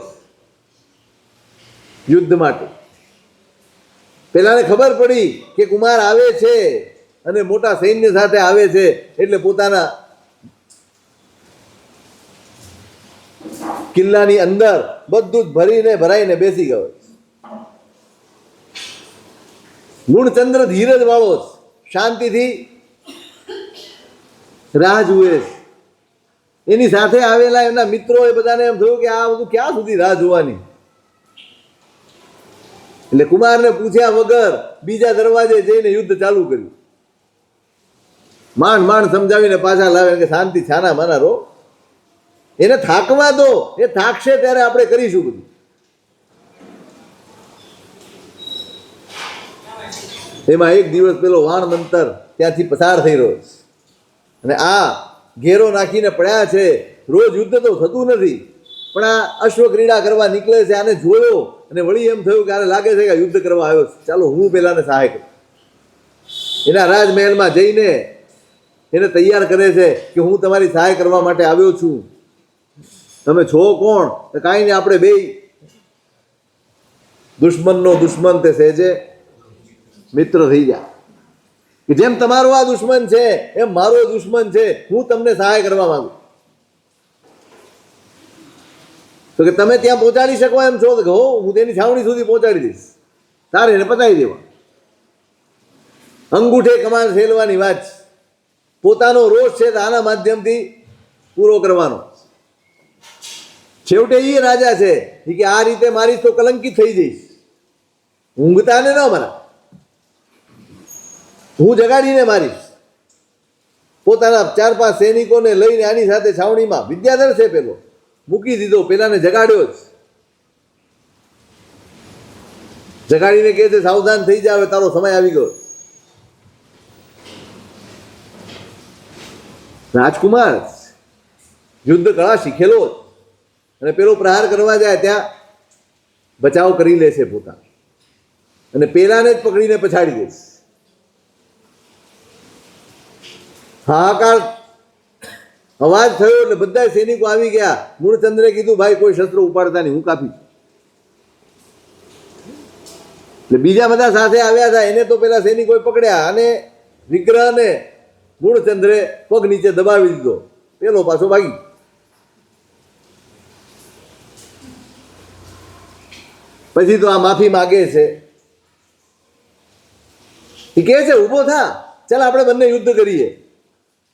યુદ્ધ માટે. પેલાને ખબર પડી કે કુમાર આવે છે અને મોટા સૈન્ય સાથે આવે છે, એટલે પોતાના કિલ્લાની અંદર બધું જ ભરાઈને બેસી ગયો. ગુણચંદ્ર ધીરજ વાળો જ શાંતિથી રાહ જુએ. એની સાથે આવેલા એમના મિત્રો એ બધાને એમ થયું કે આ બધું ક્યાં સુધી રાહ જોવાની. એટલે કુમારને પૂછ્યા વગર બીજા દરવાજે જઈને યુદ્ધ ચાલુ કર્યું. માંડ સમજાવીને પાછા લાવે કે શાંતિ છાના માના રો, એને થાકવા દો, એ થાકશે ત્યારે આપણે કરીશું બધું. એમાં એક દિવસ પેલો વાણ મંતર ત્યાંથી પસાર થઈ રહ્યો છે, અને આ ઘેરો નાખીને પડ્યા છે. રોજ યુદ્ધ તો થતું નથી, પણ આ અશ્વ ક્રીડા કરવા નીકળે છે. આને જોયો અને વળી એમ થયું કે આને લાગે છે કે યુદ્ધ કરવા આવ્યો છે, ચાલો હું પેલાને સહાય કરું. એના રાજમહેલમાં જઈને એને તૈયાર કરે છે કે હું તમારી સહાય કરવા માટે આવ્યો છું. તમે છો કોણ? કાંઈ નહીં, આપણે બે દુશ્મનનો દુશ્મન તે સહેજે મિત્ર થઈ જાય. કે જેમ તમારો આ દુશ્મન છે એમ મારો દુશ્મન છે, હું તમને સહાય કરવા માંગુ. તો કે તમે ત્યાં પહોંચાડી શકો એમ છો? તો હો, હું તેની છાવણી સુધી પહોંચાડી દઈશ, તારે એને પતાવી દેવા. અંગૂઠે કમાન ફેરવાની વાત. પોતાનો રોષ છે આના માધ્યમથી પૂરો કરવાનો. છેવટે એ રાજા છે કે આ રીતે મારીશ તો કલંકિત થઈ જઈશ. ઊંઘતા ને ન મારા, હું જગાડીને મારીશ. પોતાના 4-5 સૈનિકોને લઈને આની સાથે છાવણીમાં, વિદ્યાધર છે પેલો, મૂકી દીધો. પેલાને જગાડ્યો જ. જગાડીને કહે છે સાવધાન થઈ જાવ, તારો સમય આવી ગયો. રાજકુમાર યુદ્ધ કળા શીખેલો જ, અને પેલો પ્રહાર કરવા જાય ત્યાં બચાવ કરી લે છે પોતાનો, અને પેલાને જ પકડીને પછાડી દે છે. હાહાકાર અવાજ થયો એટલે બધા સૈનિકો આવી ગયા. ગુણચંદ્રે કીધું ભાઈ કોઈ શસ્ત્ર ઉપાડતા નહીં, હું કાપી. એટલે બીજા બધા સાથે આવ્યા હતા, એને તો પેલા સૈનિકોએ પકડ્યા, અને વિગ્રહને ગુણચંદ્રે પગ નીચે દબાવી દીધો. પેલો પાછો ભાગી. પછી તો આ માફી માગે છે. એ કહે છે ઊભો થા, ચાલ આપણે બંને યુદ્ધ કરીએ.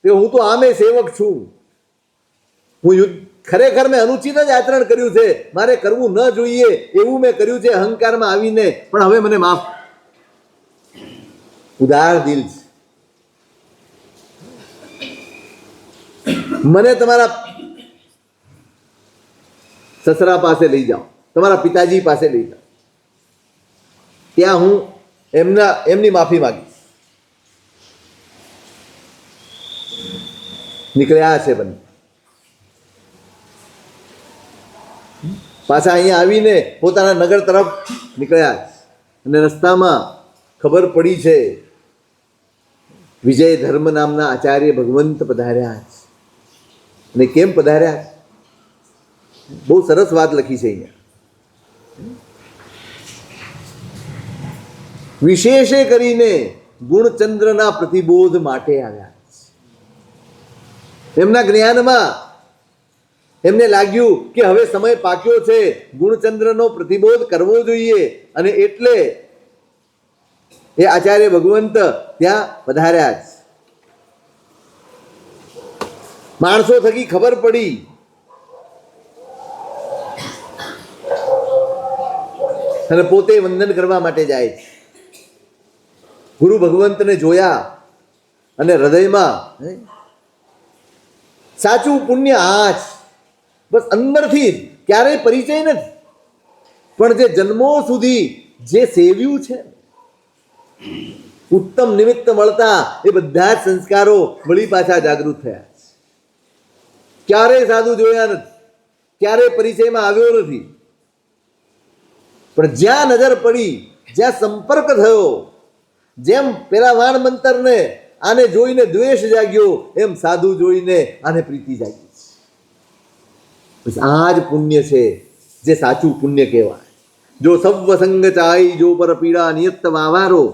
કે હું તો આમે સેવક છું, હું યુદ્ધ ખરેખર મેં અનુચિત જ આચરણ કર્યું છે, મારે કરવું ન જોઈએ એવું મેં કર્યું છે અહંકારમાં આવીને, પણ હવે મને માફ. ઉદાર દિલ છે. મને તમારા સસરા પાસે લઈ જાઓ, તમારા પિતાજી પાસે લઈ જાઓ, ત્યાં હું એમની માફી માંગીશ. નીકળ્યા છે બંને. પાછા અહીંયા આવીને પોતાના નગર તરફ નીકળ્યા છે, અને રસ્તામાં ખબર પડી છે વિજય ધર્મ નામના આચાર્ય ભગવંત પધાર્યા છે. અને કેમ પધાર્યા? બહુ સરસ વાત લખી છે અહીંયા. વિશેષે કરીને ગુણચંદ્રના પ્રતિબોધ માટે આવ્યા. એમના જ્ઞાનમાં એમને લાગ્યું કે હવે સમય પાક્યો છે, ગુણચંદ્રનો પ્રતિબોધ કરવો જોઈએ, અને એટલે એ આચાર્ય ભગવંત ત્યાં પધાર્યા છે. માણસો થકી ખબર પડી અને પોતે વંદન કરવા માટે જાય છે. ગુરુ ભગવંતને જોયા અને હૃદયમાં સાચું પુણ્ય આ જ, બસ અંદરથી ક્યારેય પરિચય નથી, પણ જે જન્મો સુધી જે સેવ્યું છે, ઉત્તમ નિમિત્ત મળતા એ બધા જ સંસ્કારો વળી પાછા જાગૃત થયા. ક્યારેય સાધુ જોયા નથી, ક્યારેય પરિચયમાં આવ્યો નથી, પણ જ્યાં નજર પડી, જ્યાં સંપર્ક થયો, જેમ પેલા વાણ મંતરને આને જોઈને દ્વેષ જાગ્યો, એમ સાધુ જોઈને આને પ્રીતિ જાગી. આ જ પુણ્ય છે જે સાચું પુણ્ય કહેવાય. જો સવ્વ સંગ ચાઈ, જો પર પીડા નિયત વાવારો,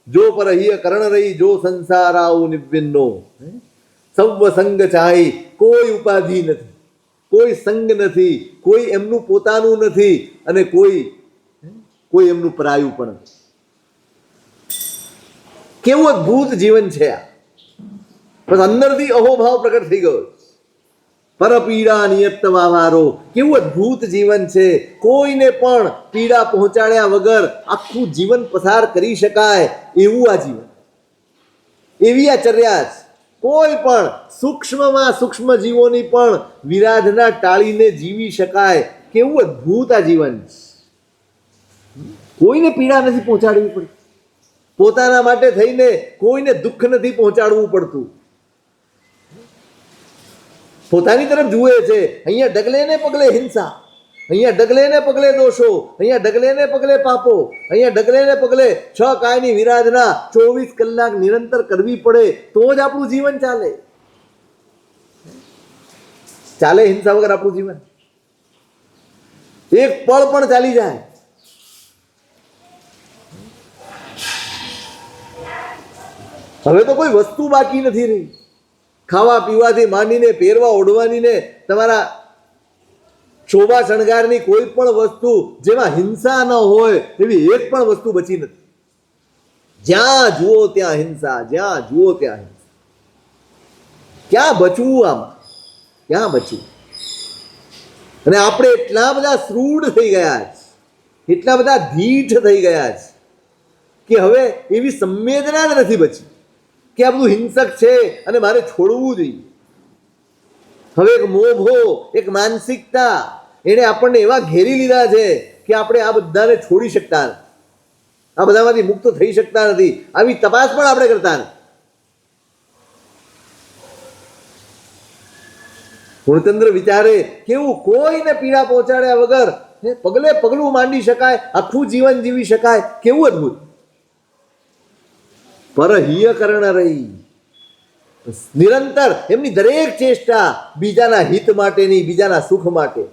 જો પર હિય કરણ રહી, જો સંસાર આવું નિવ્યન્નો. સવ્વ સંગ ચાઈ, કોઈ ઉપાધિ નથી, કોઈ સંગ નથી, કોઈ એમનું પોતાનું નથી, અને કોઈ એમનું પરાયું પણ નથી. કેવું અદભુત જીવન છે આ! બસ અંદરથી અહોભાવ પ્રગટ થઈ ગયો. પરપીડા નિયત વાવારો, કેવું અદભુત જીવન છે! કોઈને પણ પીડા પહોંચાડ્યા વગર આખું જીવન પસાર કરી શકાય એવું આ જીવન, એવી આ ચર્યા છે. કોઈ પણ સૂક્ષ્મમાં સૂક્ષ્મ જીવોની પણ વિરાધના ટાળીને જીવી શકાય, કેવું અદભુત આ જીવન છે! કોઈને પીડા નથી પહોંચાડવી પડતી, પોતાના માટે થઈને કોઈને દુઃખ નથી પહોંચાડવું પડતું. પોતાની તરફ જુએ છે. અહીંયા ડગલે ને પગલે હિંસા, અહીંયા ડગલે ને પગલે દોષો, અહીંયા ડગલે ને પગલે પાપો, અહીંયા ડગલે ને પગલે 6 કાયની વિરાધના 24 કલાક નિરંતર કરવી પડે તો જ આપણું જીવન ચાલે. ચાલે હિંસા વગર આપણું જીવન? એક પળ પણ ચાલી જાય. હવે તો કોઈ વસ્તુ બાકી નથી રહી. ખાવા પીવાથી માંડીને પહેરવા ઓઢવાની ને તમારા શોભા શણગારની કોઈ પણ વસ્તુ જેમાં હિંસા ન હોય એવી એક પણ વસ્તુ બચી નથી. જ્યાં જુઓ ત્યાં હિંસા, જ્યાં જુઓ ત્યાં હિંસા. ક્યાં બચવું આમાં? ક્યાં બચવું? અને આપણે એટલા બધા શ્રૂઢ થઈ ગયા છે, એટલા બધા ધીઠ થઈ ગયા છે કે હવે એવી સંવેદના જ નથી બચી કે આ બધું હિંસક છે અને મારે છોડવું જોઈએ. હવે એક મોભો, એક માનસિકતા એણે આપણને એવા ઘેરી લીધા છે કે આપણે આ બધાને છોડી શકતા નથી, આ બધામાંથી મુક્ત થઈ શકતા નથી. આવી તપાસ પણ આપણે કરતા નથી. પૂર્ણચંદ્ર વિચારે કેવું કોઈને પીડા પહોંચાડ્યા વગર પગલે પગલું માંડી શકાય, આખું જીવન જીવી શકાય, કેવું અદભુત! પરહિય કરણ રહી, નિરંતર એમની દરેક ચેષ્ટા બીજાના હિત માટેની, બીજાના સુખ માટે.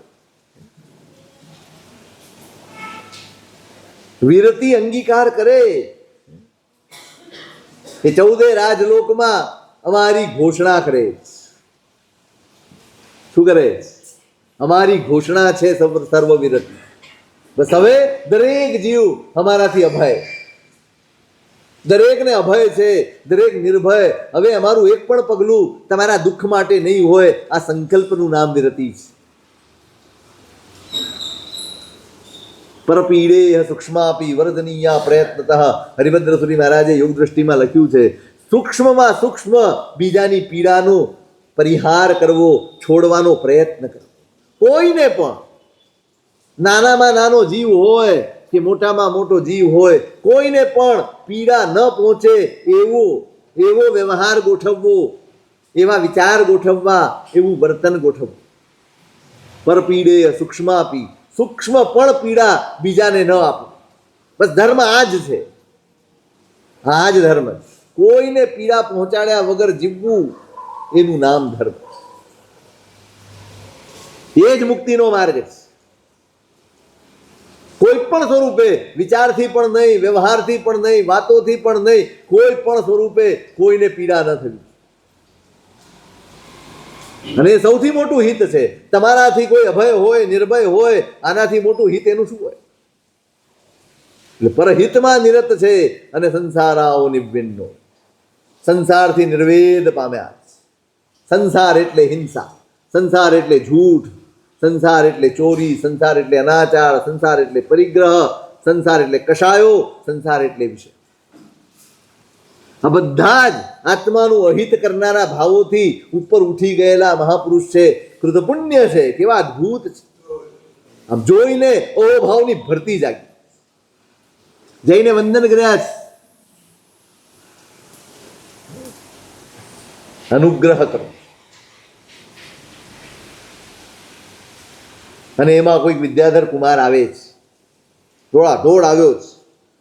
વીરતી અંગીકાર કરે એ 14 રાજલોકમાં અમારી ઘોષણા કરે. શું કરે? અમારી ઘોષણા છે સર્વ વિરતી. બસ હવે દરેક જીવ અમારાથી અભય. દરેકને અભય છે, દરેક નિર્ભય. હવે અમારું એક પણ પગલું તમારા દુઃખ માટે નહીં હોય. આ સંકલ્પનું નામ વિરતિ છે. પરપીડે સૂક્ષ્માપી વર્ધનીયા પ્રયત્નતઃ. હરિભદ્ર સુરી મહારાજે યોગ દ્રષ્ટિમાં લખ્યું છે, સૂક્ષ્મમાં સૂક્ષ્મ બીજાની પીડાનો પરિહાર કરવો, છોડવાનો પ્રયત્ન કરવો. કોઈને પણ, નાનામાં નાનો જીવ હોય કે મોટામાં મોટો જીવ હોય, કોઈને પણ પીડા ન પહોંચે એવો વ્યવહાર ગોઠવવો, એવા વિચાર ગોઠવવા, એવું વર્તન ગોઠવવું. પરપીડે સૂક્ષ્માપી, સૂક્ષ્મ પણ પીડા બીજાને ન આપો. બસ ધર્મ આ જ છે, આ જ ધર્મ. કોઈને પીડા પહોંચાડ્યા વગર જીવવું, એનું નામ ધર્મ. એ જ મુક્તિનો માર્ગ છે. કોઈ પણ સ્વરૂપે, વિચારથી પણ નહીં, વ્યવહારથી પણ નહીં, વાતોથી પણ નહીં, કોઈ પણ સ્વરૂપે કોઈને પીડા ન થવી. અને એ સૌથી મોટું હિત છે. તમારાથી કોઈ અભય હોય, નિર્ભય હોય, આનાથી મોટું હિત એનું શું હોય? એટલે પરહિતમાં નિરત છે. અને સંસારાઓ નિવ્યન્નો, સંસારથી નિર્વેદ પામ્યા. સંસાર એટલે હિંસા, સંસાર એટલે ઝૂઠ, સંસાર એટલે ચોરી, સંસાર એટલે અનાચાર, સંસાર એટલે પરિગ્રહ, સંસાર એટલે કશાયો, સંસાર એટલે વિષય. આ બધા જ આત્માનું અહિત કરનારા ભાવોથી ઉપર ઉઠી ગયેલા મહાપુરુષ છે. કૃતપુણ્ય છે. કેવા અદ્ભુત છે! આમ જોઈને અહોભાવની ભરતી જાગી. જઈને વંદન કર્યા છે. અનુગ્રહ કરો. અને એમાં કોઈક વિદ્યાધર કુમાર આવે છે, દોડ આવ્યો છે.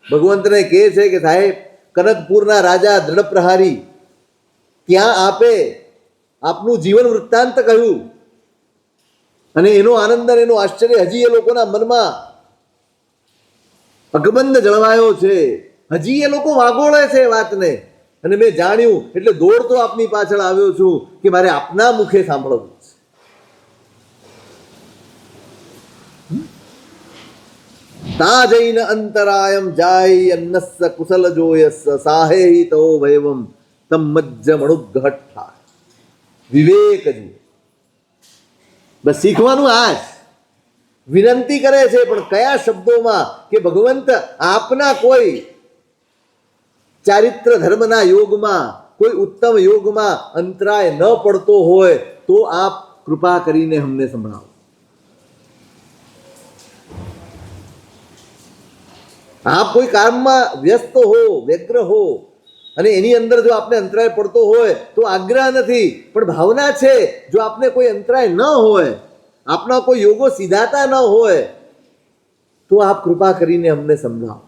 ભગવંતને કહે છે કે સાહેબ, કનકપુરના રાજા દ્રઢ પ્રહારી, ત્યાં આપે આપનું જીવન વૃત્તાંત કહ્યું, અને એનો આનંદ અને એનો આશ્ચર્ય હજી એ લોકોના મનમાં અકબંધ જળવાયો છે. હજી એ લોકો વાગોળે છે વાતને. અને મેં જાણ્યું એટલે દોડતો આપની પાછળ આવ્યો છું કે મારે આપના મુખે સાંભળવું છે. તા જૈન અંતરાયમ જાય અન્નસ્સ કુશલ જોયસ સાહે તો ભયવમ તમ મજ્જ મણુઘટ્ઠા. વિવેક જુઓ. બસ શીખવાનું આ જ. વિનંતી કરે છે, પણ કયા શબ્દોમાં? કે ભગવંત આપના કોઈ ચારિત્ર ધર્મના યોગમાં, કોઈ ઉત્તમ યોગમાં અંતરાય ન પડતો હોય તો આપ કૃપા કરીને અમને સંભળાવો. આપ કોઈ કામમાં વ્યસ્ત હો, વ્યગ્ર હો, અને એની અંદર જો આપને અંતરાય પડતો હોય તો આગ્રહ નથી, પણ ભાવના છે. જો આપને કોઈ અંતરાય ન હોય, આપના કોઈ યોગો સીધાતા ન હોય, તો આપ કૃપા કરીને અમને સમજાવો.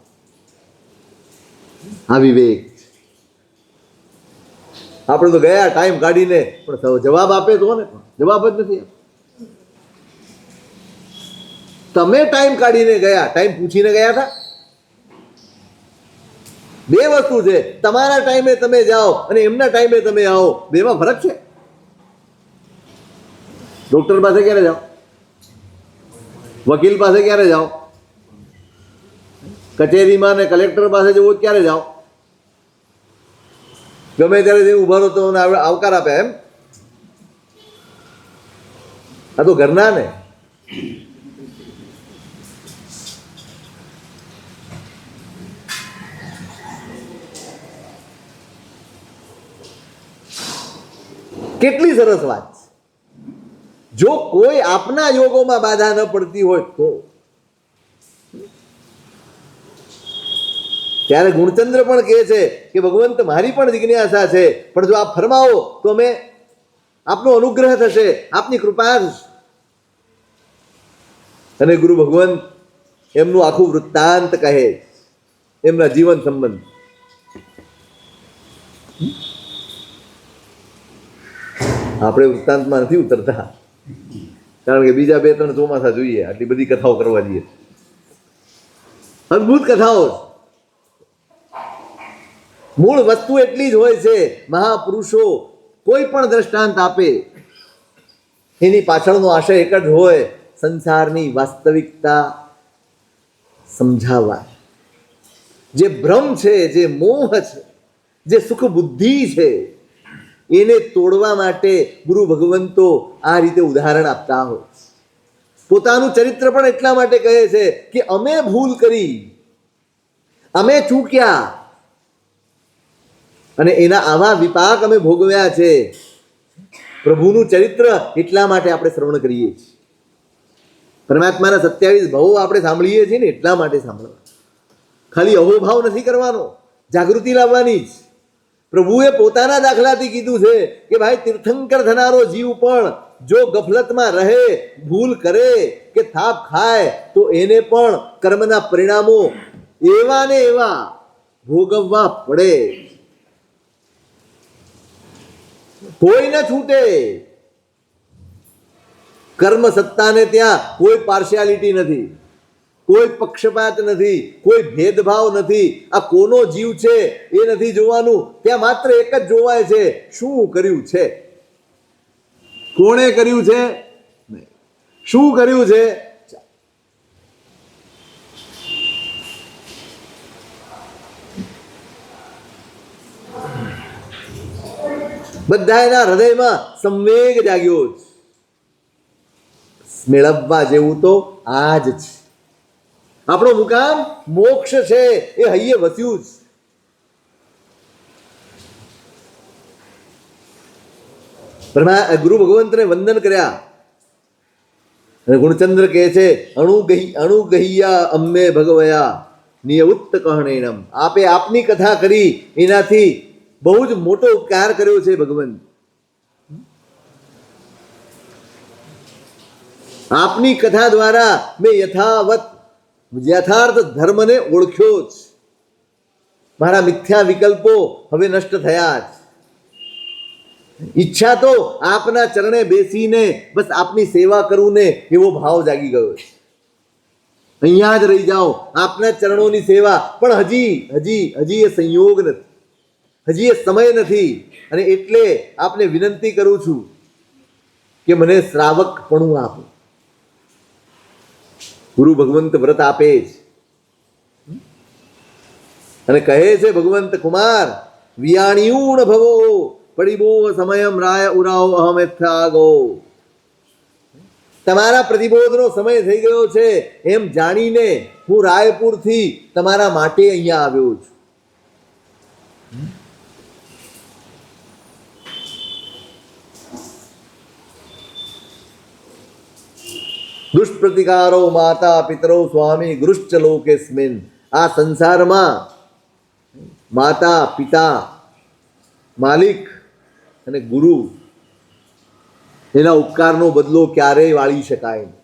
આ વિવેક. આપણે તો ગયા ટાઈમ કાઢીને, પણ જવાબ આપે તો ને, જવાબ જ નથી. તમે ટાઈમ કાઢીને ગયા, ટાઈમ પૂછીને ગયા હતા. બે વસ્તુ છે, તમારા ટાઈમે તમે જાઓ અને એમના ટાઈમે તમે આવો, બેમાં ફરક છે. ડોક્ટર પાસે ક્યારે જાઓ? વકીલ પાસે ક્યારે જાઓ? કચેરીમાં ને કલેક્ટર પાસે જવું ક્યારે જાઓ? ગમે ત્યારે ઉભા રહો તો આવકાર આપે એમ. આ તો ઘરના ને. કેટલી સરસ વાત છે. જો કોઈ આપના યોગોમાં બાધા ન પડતી હોય તો. ત્યારે ગુણચંદ્ર પણ કહે છે કે ભગવંત મારી પણ જિજ્ઞાસા છે, પણ જો આપ ફરમાવો તો અમે આપનો અનુગ્રહ થશે, આપની કૃપા થશે. અને ગુરુ ભગવંત એમનું આખું વૃત્તાંત કહે, એમના જીવન સંબંધ. આપણે વૃત્તાંતમાં નથી ઉતરતા, કારણ કે બીજા 2-3 ચોમાસા જોઈએ, આટલી બધી કથાઓ કરવા જઈએ. અદભુત કથાઓ. મૂળ વસ્તુ એટલી જ હોય છે. મહાપુરુષો કોઈ પણ દ્રષ્ટાંત આપે એની પાછળનો આશય એક જ હોય, સંસારની વાસ્તવિકતા સમજાવવા. જે ભ્રમ છે, જે મોહ છે, જે સુખ બુદ્ધિ છે, એને તોડવા માટે ગુરુ ભગવંતો આ રીતે ઉદાહરણ આપતા હોય. પોતાનું ચરિત્ર પણ એટલા માટે કહે છે કે અમે ભૂલ કરી, અમે ચૂક્યા અને એના આવા વિપાક અમે ભોગવ્યા છે. પ્રભુનું ચરિત્ર એટલા માટે આપણે શ્રવણ કરીએ છીએ. પરમાત્માના 27 ભાવો આપણે સાંભળીએ છીએ ને એટલા માટે સાંભળવા. ખાલી અહોભાવ નથી કરવાનો, જાગૃતિ લાવવાની જ. પ્રભુએ પોતાના દાખલાથી કીધું છે કે ભાઈ તીર્થંકર થનારો જીવ પણ જો ગફલતમાં રહે, ભૂલ કરે કે થાપ ખાય તો એને પણ કર્મના પરિણામો એવા ને એવા ભોગવવા પડે. કોઈ ન છૂટે. કર્મ સત્તાને ત્યાં કોઈ પાર્શિયાલિટી નથી, કોઈ પક્ષપાત નથી, કોઈ ભેદભાવ નથી. આ કોનો જીવ છે એ નથી જોવાનું, ત્યાં માત્ર એક જ જોવાય છે, શું કર્યું છે, કોણે કર્યું છે, શું કર્યું છે. બધા એના હૃદયમાં સંવેગ જાગ્યો છે. મેળવવા જેવું તો આ જ છે. આપણો મુકામ મોક્ષ છે એ હૈયે વસ્યું છે. ગુરુ ભગવંતને વંદન કર્યા અને ગુણચંદ્ર કહે છે અણુગહ્યા અમ્મે ભગવયા નિયઉત્ત કહણેનમ. આપે આપની કથા કરી એનાથી બહુ જ મોટો ઉપકાર કર્યો છે ભગવંત. આપની કથા દ્વારા મેં યથાર્થ ધર્મને ઓળખ્યો જ. મારા મિથ્યા વિકલ્પો હવે નષ્ટ થયા જ. ઈચ્છા તો આપના ચરણે બેસીને બસ આપની સેવા કરું ને એવો ભાવ જાગી ગયો છે. અહીંયા જ રહી જાઓ, આપના ચરણોની સેવા. પણ હજી એ સંયોગ નથી, હજી એ સમય નથી. અને એટલે આપને વિનંતી કરું છું કે મને શ્રાવકપણું આપો. ગુરુ ભગવંત વ્રત આપે છે અને કહે છે ભગવંત કુમાર વિયાણ્યુણ ભવો પડિબો સમયમ રાય ઉરાવ અહમ ગો. તમારા પ્રતિબોધનો સમય થઈ ગયો છે એમ જાણીને હું રાયપુરથી તમારા માટે અહીંયા આવ્યો છું. દુષ્પ્રતિકારો માતા પિતરો સ્વામી ગુરુશ્ચ લોકેસ્મિન. આ સંસારમાં માતા પિતા, માલિક અને ગુરુ એના ઉપકારનો બદલો ક્યારેય વાળી શકાય નહીં.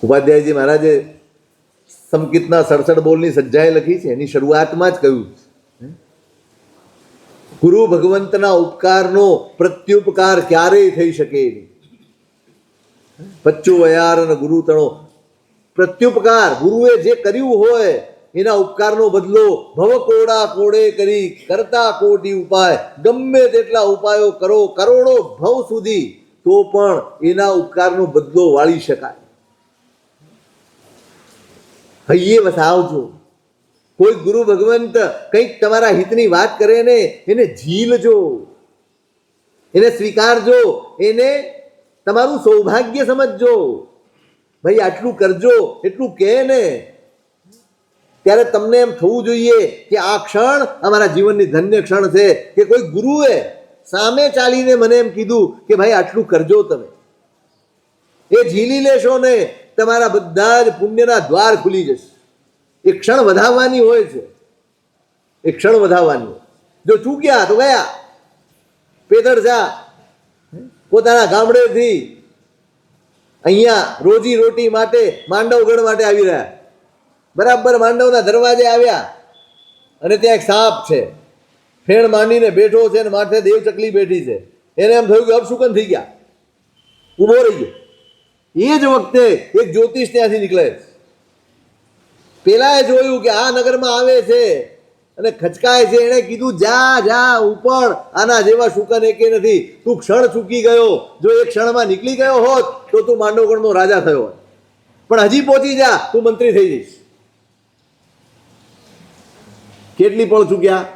ઉપાધ્યાયજી મહારાજે સંકિતના 67 બોલની સજ્જાએ લખી છે, એની શરૂઆતમાં જ કહ્યું ગુરુ ભગવંતના ઉપકારનો પ્રત્યુપકાર ક્યારેય થઈ શકે નહીં. પચ્ચો વયાર અને ગુરુ તણો. પ્રત્યુપકાર ગુરુએ જે કર્યું હોય એના ઉપકારનો બદલો ભવ કોડા કોડે કરી કરતા કોટી ઉપાય. ગમે તેટલા ઉપાયો કરો, કરોડો ભવ સુધી, તો પણ એના ઉપકારનો બદલો વાળી શકાય. હૈયે વસાવજો. કોઈ ગુરુ ભગવંત કંઈક તમારા હિતની વાત કરે ને એને ઝીલજો, એને સ્વીકારજો, એને તમારું સૌભાગ્ય સમજજો. ભાઈ આટલું કરજો એટલું કહે ને, ત્યારે તમને એમ થવું જોઈએ કે આ ક્ષણ અમારા જીવનની ધન્ય ક્ષણ છે કે કોઈ ગુરુએ સામે ચાલીને મને એમ કીધું કે ભાઈ આટલું કરજો. તમે એ ઝીલી લેશો ને તમારા બધા જ પુણ્યના દ્વાર ખુલી જશે. એક ક્ષણ વધાવવાની હોય છે, એક ક્ષણ વધાવવાની. જો ચૂક્યા તો ગયા. પેદળ જા પોતાના ગામડેથી અહીંયા રોજી રોટી માટે માંડવગઢ માટે આવી રહ્યા. બરાબર માંડવના દરવાજે આવ્યા અને ત્યાં એક સાપ છે, ફેણ માંડીને બેઠો છે અને માથે દેવ ચકલી બેઠી છે. એને એમ થયું કે અપશુકન થઈ ગયા, ઊભો રહી ગયો. એ જ વખતે એક જ્યોતિષ ત્યાંથી નીકળે. પેલાએ જોયું કે આ નગરમાં આવે છે અને ખચકાય છે. એણે કીધું જા જા ઉપર, આના જેવા શુકન એકે નથી. તું ક્ષણ ચૂકી ગયો. જો એક ક્ષણમાં નીકળી ગયો હોત તો તું માંડવગઢનો રાજા થયો હોત, પણ હજી પહોંચી જા તું મંત્રી થઈ જઈશ. કેટલી પણ ચૂક્યા?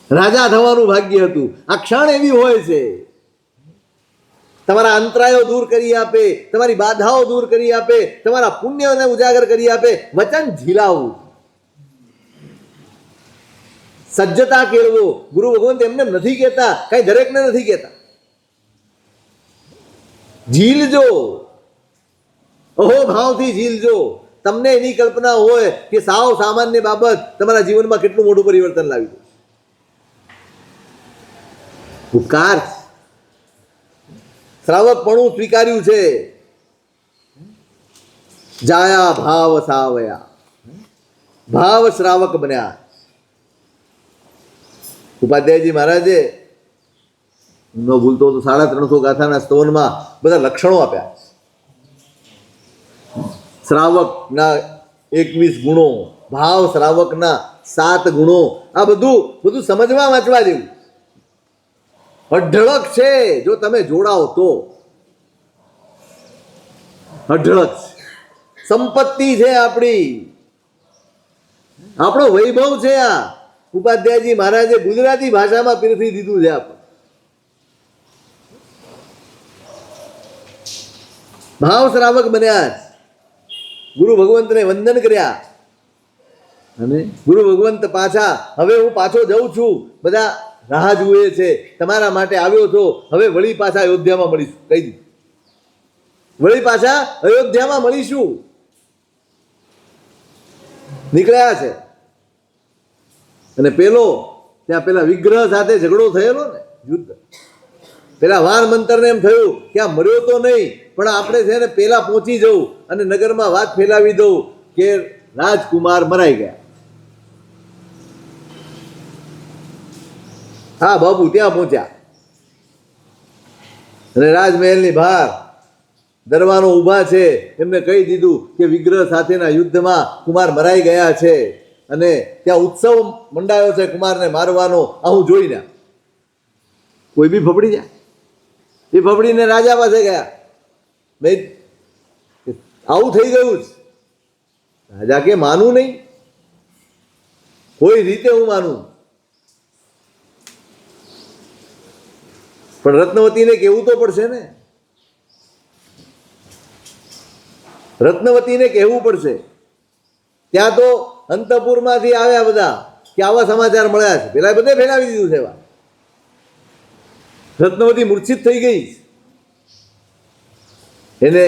રાજા થવાનું ભાગ્ય હતું. આ ક્ષણ એવી હોય છે, તમારા અંતરાયો દૂર કરી આપે, તમારી બાધાઓ દૂર કરી આપે, તમારા પુણ્યને ઉજાગર કરી આપે. વચન ઝીલાવું, સજ્જતા કેળવો. ગુરુ ભગવંત એમને નથી કહેતા, કઈ દરેકને નથી કહેતા. ઝીલજો, અહો ભાવથી ઝીલજો. તમને એની કલ્પના હોય કે સાવ સામાન્ય બાબત તમારા જીવનમાં કેટલું મોટું પરિવર્તન લાવી દે. ઉપકાર શ્રાવકપણું સ્વીકાર્યું છે. જાયા ભાવ સાવયા, ભાવ શ્રાવક બન્યા. ઉપાધ્યાયજી મહારાજે ન ભૂલતો તો 350 ગાથાના સ્તવનમાં બધા લક્ષણો આપ્યા. શ્રાવકના 21 ગુણો, ભાવ શ્રાવકના 7 ગુણો. આ બધું સમજવા વાંચવા જેવું અઢળક છે. જો તમે જોડાઓ તો અઢળક સંપત્તિ છે આપણી, આપણો વૈભવ છે. આ ઉપાધ્યાયજી મહારાજે ગુજરાતી ભાષામાં પીરસી દીધું છે. આપણે ભાવ શ્રાવક બન્યા, ગુરુ ભગવંતને વંદન કર્યા. અને ગુરુ ભગવંત પાછા, હવે હું પાછો જઉં છું, બધા રાહ જુએ છે, તમારા માટે આવ્યો છો, હવે વળી પાછા અયોધ્યામાં મળીશું. કહી દીધું, વળી પાછા અયોધ્યામાં મળીશું. નીકળ્યા છે. અને ત્યાં પેલા વિગ્રહ સાથે ઝઘડો થયેલો ને, યુદ્ધ. પેલા વાર મંતરને એમ થયું કે આ મર્યો તો નહીં, પણ આપણે છે ને પેલા પહોંચી જવું અને નગરમાં વાત ફેલાવી દઉં કે રાજકુમાર મરાઈ ગયા. હા બાબુ ત્યાં પહોંચ્યા અને રાજમહેલની બહાર દરવાનો ઊભા છે. એમને કહી દીધું કે વિગ્રહ સાથેના યુદ્ધમાં કુમાર મરાઈ ગયા છે અને ત્યાં ઉત્સવ મંડાયો છે કુમારને મારવાનો. આ હું જોઈને કોઈ બી ફફડી જાય. એ ફફડીને રાજા પાસે ગયા. મેં આવું થઈ ગયું છે. રાજા કે માનું નહીં, કોઈ રીતે હું માનું? પણ રત્નવતીને કહેવું તો પડશે ને, રત્નવતીને કહેવું પડશે. ત્યાં તો અંતપુરમાંથી આવ્યા બધા કે આવા સમાચાર મળ્યા છે. પેલા બધે ફેલાવી દીધું છે. રત્નવતી મૂર્છિત થઈ ગઈ. એને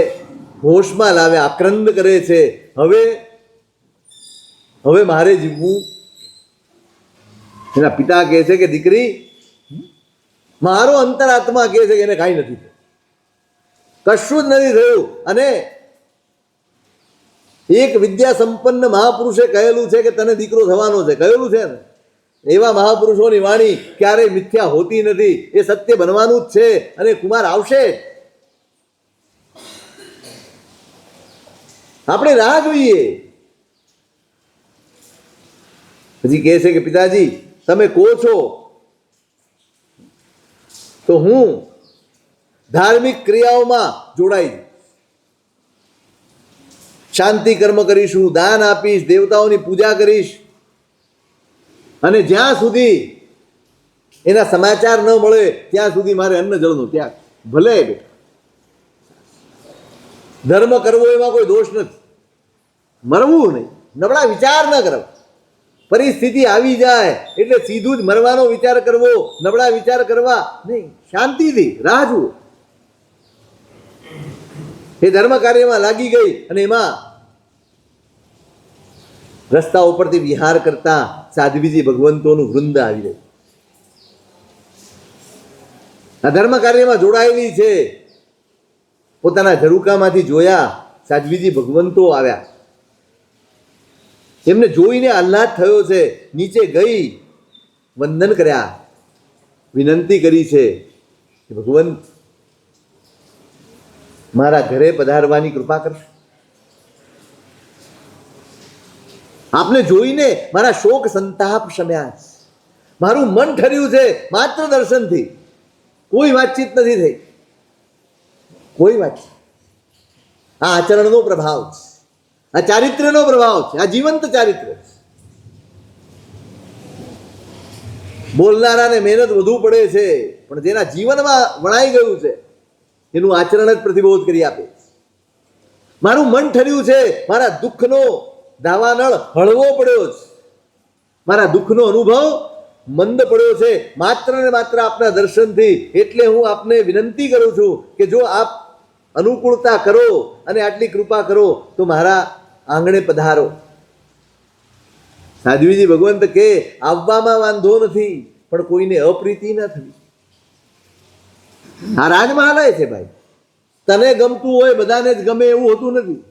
હોશમાં લાવે, આક્રંદ કરે છે. હવે મારે જીવવું. એના પિતા કહે છે કે દીકરી, મારો અંતરાત્મા કહે છે કે એને કાંઈ નથી થયું, કશું જ નથી થયું. અને એક વિદ્યા સંપન્ન મહાપુરુષે કહેલું છે કે તને દીકરો થવાનો છે, કહેલું છે ને. એવા મહાપુરુષોની વાણી ક્યારેય મિથ્યા હોતી નથી. એ સત્ય બનવાનું જ છે અને કુમાર આવશે. આપણે રાહ જોઈએ. પછી કહે છે કે પિતાજી તમે કહો છો તો હું ધાર્મિક ક્રિયાઓમાં જોડાઈ, શાંતિ કર્મ કરીશું, દાન આપીશ, દેવતાઓની પૂજા કરીશ. અને જ્યાં સુધી એના સમાચાર ન મળે ત્યાં સુધી મારે અન્ન જળનો ત્યાગ. ભલે ધર્મ કરવો એમાં કોઈ દોષ નથી, મરવું નહીં, નબળા વિચાર ન કરવા. પરિસ્થિતિ આવી જાય એટલે સીધું જ મરવાનો વિચાર કરવો, નબળા વિચાર કરવા નહીં. શાંતિથી રાહ જુઓ. એ ધર્મ કાર્યમાં લાગી ગઈ અને એમાં રસ્તા ઉપરથી વિહાર કરતા સાધ્વીજી ભગવંતોનું વૃંદ આવી ગયું. આ ધર્મ કાર્યમાં જોડાયેલી છે. પોતાના ઝરૂકામાંથી જોયા, સાધ્વીજી ભગવંતો આવ્યા. એમને જોઈને આહ્લાદ થયો છે. નીચે ગઈ, વંદન કર્યા, વિનંતી કરી છે કે ભગવંત મારા ઘરે પધારવાની કૃપા કરશો. આપને જોઈને મારા શોક સંતાપ શમ્યા, મારું મન ઠર્યું છે માત્ર દર્શનથી. કોઈ વાતચીત નથી થઈ, કોઈ વાતચીત. આ આચરણનો પ્રભાવ છે, આ ચારિત્ર્યનો પ્રભાવ છે, આ જીવંત ચારિત્ર્ય છે. બોલનારાને મહેનત વધુ પડે છે, પણ જેના જીવનમાં વણાઈ ગયું છે એનું આચરણ જ પ્રતિબોધ કરી આપે. મારું મન ઠર્યું છે, મારા દુઃખનો દાવાનળ હળવો પડ્યો છે, મારા દુઃખનો અનુભવ મંદ પડ્યો છે માત્ર ને માત્ર આપના દર્શનથી. એટલે હું આપને વિનંતી કરું છું કે જો આપ અનુકૂળતા કરો અને આટલી કૃપા કરો તો મારા આંગણે પધારો. સાધ્વીજી ભગવંત કે આવવામાં વાંધો નથી, પણ કોઈને અપ્રીતિ ન થવી. આ રાજમહાલય છે ભાઈ. તને ગમતું હોય બધાને જ ગમે એવું હોતું નથી,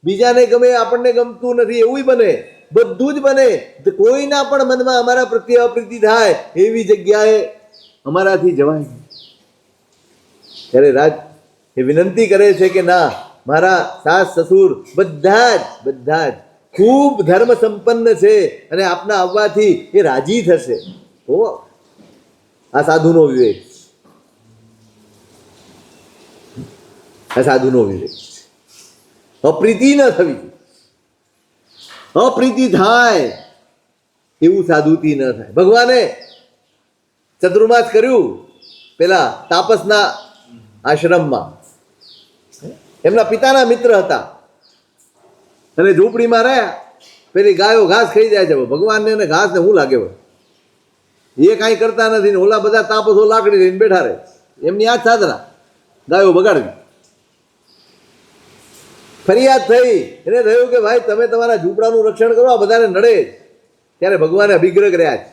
બીજાને ગમે આપણને ગમતું નથી એવું બને, બધું જ બને. કોઈના પણ મનમાં અમારા પ્રત્યે અપ્રીતિ થાય એવી જગ્યાએ અમારાથી જવાય. ત્યારે રાજ એ વિનંતી કરે છે કે ના, મારા સાસ સસુર બધા જ ખૂબ ધર્મ સંપન્ન છે અને આપના આવવાથી એ રાજી થશે. ઓ આ સાધુનો વિવેક, આ સાધુનો વિવેક. અપ્રીતિ ન થવી, અપ્રીતિ થાય એવું સાધુથી ન થાય. ભગવાને ચતુર્માસ કર્યું પેલા તાપસના આશ્રમમાં. એમના પિતાના મિત્ર હતા અને ઝૂંપડીમાં રહ્યા. પેલી ગાયો ઘાસ ખાઈ જાય છે. ભગવાનને એને ઘાસને શું લાગે હોય, એ કાંઈ કરતા નથી ને ઓલા બધા તાપસો લાકડી લઈને બેઠા રહે. એમની આ સાધના ગાયો બગાડવી. ફરિયાદ થઈ, એને થયું કે ભાઈ તમે તમારા ઝૂંપડાનું રક્ષણ કરો, આ બધાને નડે. ત્યારે ભગવાને અભિગ્રહ કર્યા છે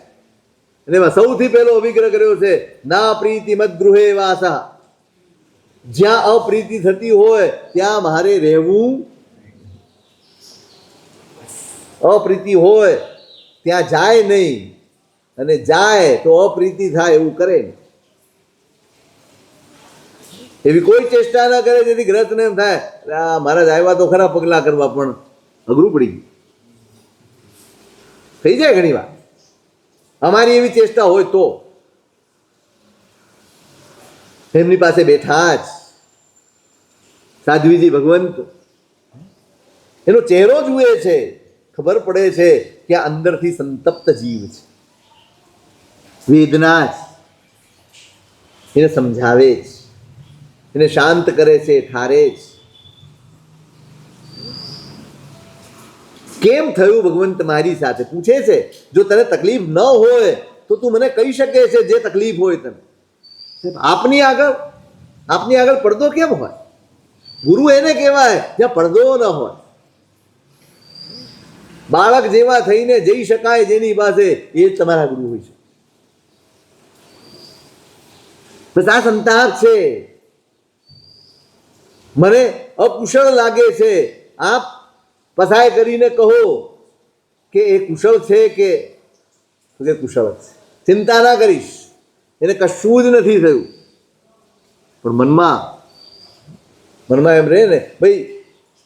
અને એમાં સૌથી પહેલો અભિગ્રહ કર્યો છે ના પ્રીતિ મદ ગૃહે વાસા. જ્યાં અપ્રીતિ થતી હોય ત્યાં મારે રહેવું. અપ્રીતિ હોય ત્યાં જાય નહીં, અને જાય તો અપ્રીતિ થાય એવું કરે નહીં. એવી કોઈ ચેષ્ટા ના કરે જેથી ગ્રસ્તને એમ થાય મહારાજ આવ્યા તો ખરા પગલાં કરવા, પણ અઘરું પડી ગયું. થઈ જાય ઘણી વાર અમારી એવી ચેષ્ટા હોય તો. એમની પાસે બેઠા જ સાધ્વીજી ભગવંત એનો ચહેરો જુએ છે, ખબર પડે છે કે આ અંદરથી સંતપ્ત જીવ છે. વેદના જ એને સમજાવે છે, એને શાંત કરે છે, ઠારે છે. કેમ થયું ભગવંત મારી સાથે પૂછે છે. જો તને તકલીફ ન હોય તો તું મને કહી શકે છે જે તકલીફ હોય તને. આપની આગળ પડદો કેમ હોય? ગુરુ એને કહેવાય જ્યાં પડદો ન હોય. બાળક જેવા થઈને જઈ શકાય જેની પાસે, એ જ તમારા ગુરુ હોય છે. બસ આ સંતાપ છે. મને અકુશળ લાગે છે, આપ પસાય કરીને કહો કે એ કુશળ છે કે કુશળ છે. ચિંતા ના કરીશ, એને કશું જ નથી થયું. પણ મનમાં એમ રહે ને ભાઈ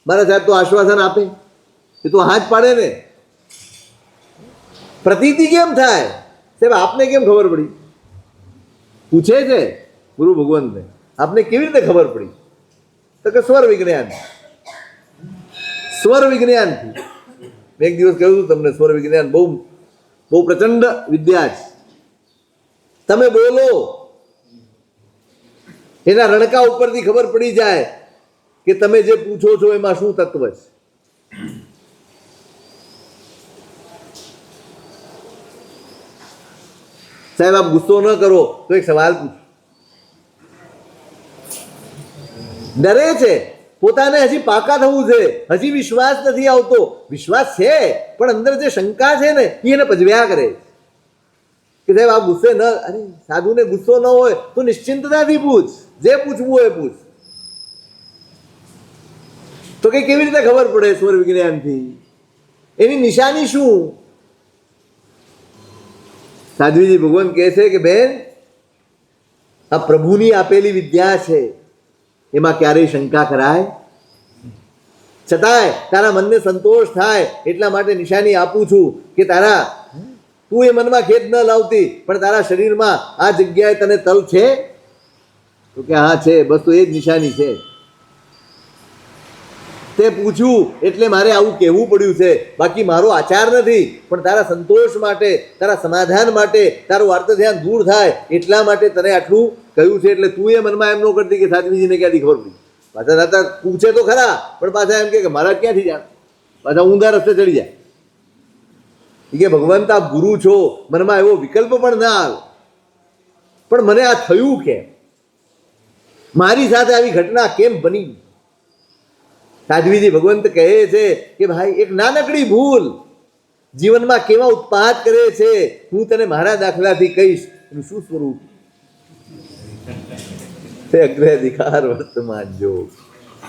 મારા સાહેબ તો આશ્વાસન આપે, એ તો હાથ પાડે ને. પ્રતીતિ કેમ થાય સાહેબ? આપને કેમ ખબર પડી? પૂછે છે ગુરુ ભગવંતને, આપને કેવી રીતે ખબર પડી? તો કે સ્વર વિજ્ઞાનથી. મેં એક દિવસ કહ્યું હતું તમને, સ્વર વિજ્ઞાન બહુ બહુ પ્રચંડ વિદ્યા છે. તમે બોલો એના રણકા ઉપરથી ખબર પડી જાય કે તમે જે પૂછો છો એમાં શું તત્વ છે. સાહેબ આપ ગુસ્સો ન કરો તો એક સવાલ પૂછો. ડરે છે, પોતાને હજી પાકા થવું છે, હજી વિશ્વાસ નથી આવતો. વિશ્વાસ છે પણ અંદર જે શંકા છે ને એ એને પજવ્યા કરે કે સાહેબ આ ગુસ્સે ન. અરે સાધુને ગુસ્સો ન હોય તો નિશ્ચિંતતાથી પૂછ, જે પૂછવું હોય પૂછ. તો કે કેવી રીતે ખબર પડે સ્વર વિજ્ઞાનથી? એની નિશાની શું? સાધ્વીજી ભગવાન કહે છે કે બેન આ પ્રભુની આપેલી વિદ્યા છે, એમાં ક્યારેય શંકા કરાય? છતાંય તારા મનને સંતોષ થાય એટલા માટે નિશાની આપું છું કે તું એ મનમાં ખેદ ન લાવતી, પણ તારા શરીરમાં આ જગ્યાએ તને તલ છે. તો કે હા છે, બસ તો એ જ નિશાની છે. તે પૂછ્યું એટલે મારે આવું કહેવું પડ્યું છે, બાકી મારો આચાર નથી, પણ તારા સંતોષ માટે, તારા સમાધાન માટે, તારું અર્થ ધ્યાન દૂર થાય એટલા માટે તને આટલું કહ્યું છે. એટલે તું એ મનમાં એમ ન કરતી કે સાધ્વીજીને ક્યાંથી ખબર પડી. પાછા દાદા પૂછે તો ખરા, પણ પાછા એમ કે મારા ક્યાંથી જાણ, પાછા ઊંધા રસ્તે ચડી જાય. કે ભગવંત આપ ગુરુ છો, મનમાં એવો વિકલ્પ પણ ના આવે, પણ મને આ થયું કેમ, મારી સાથે આવી ઘટના કેમ બની. સાધ્વીજી ભગવંત કહે છે કે ભાઈ એક નાનકડી ભૂલ જીવનમાં કેવા ઉત્પાત કરે છે, હું તને મારા દાખલાથી કહીશ. એનું શું સ્વરૂપ? તે અગ્રધિકાર વર્તમાન જોગ.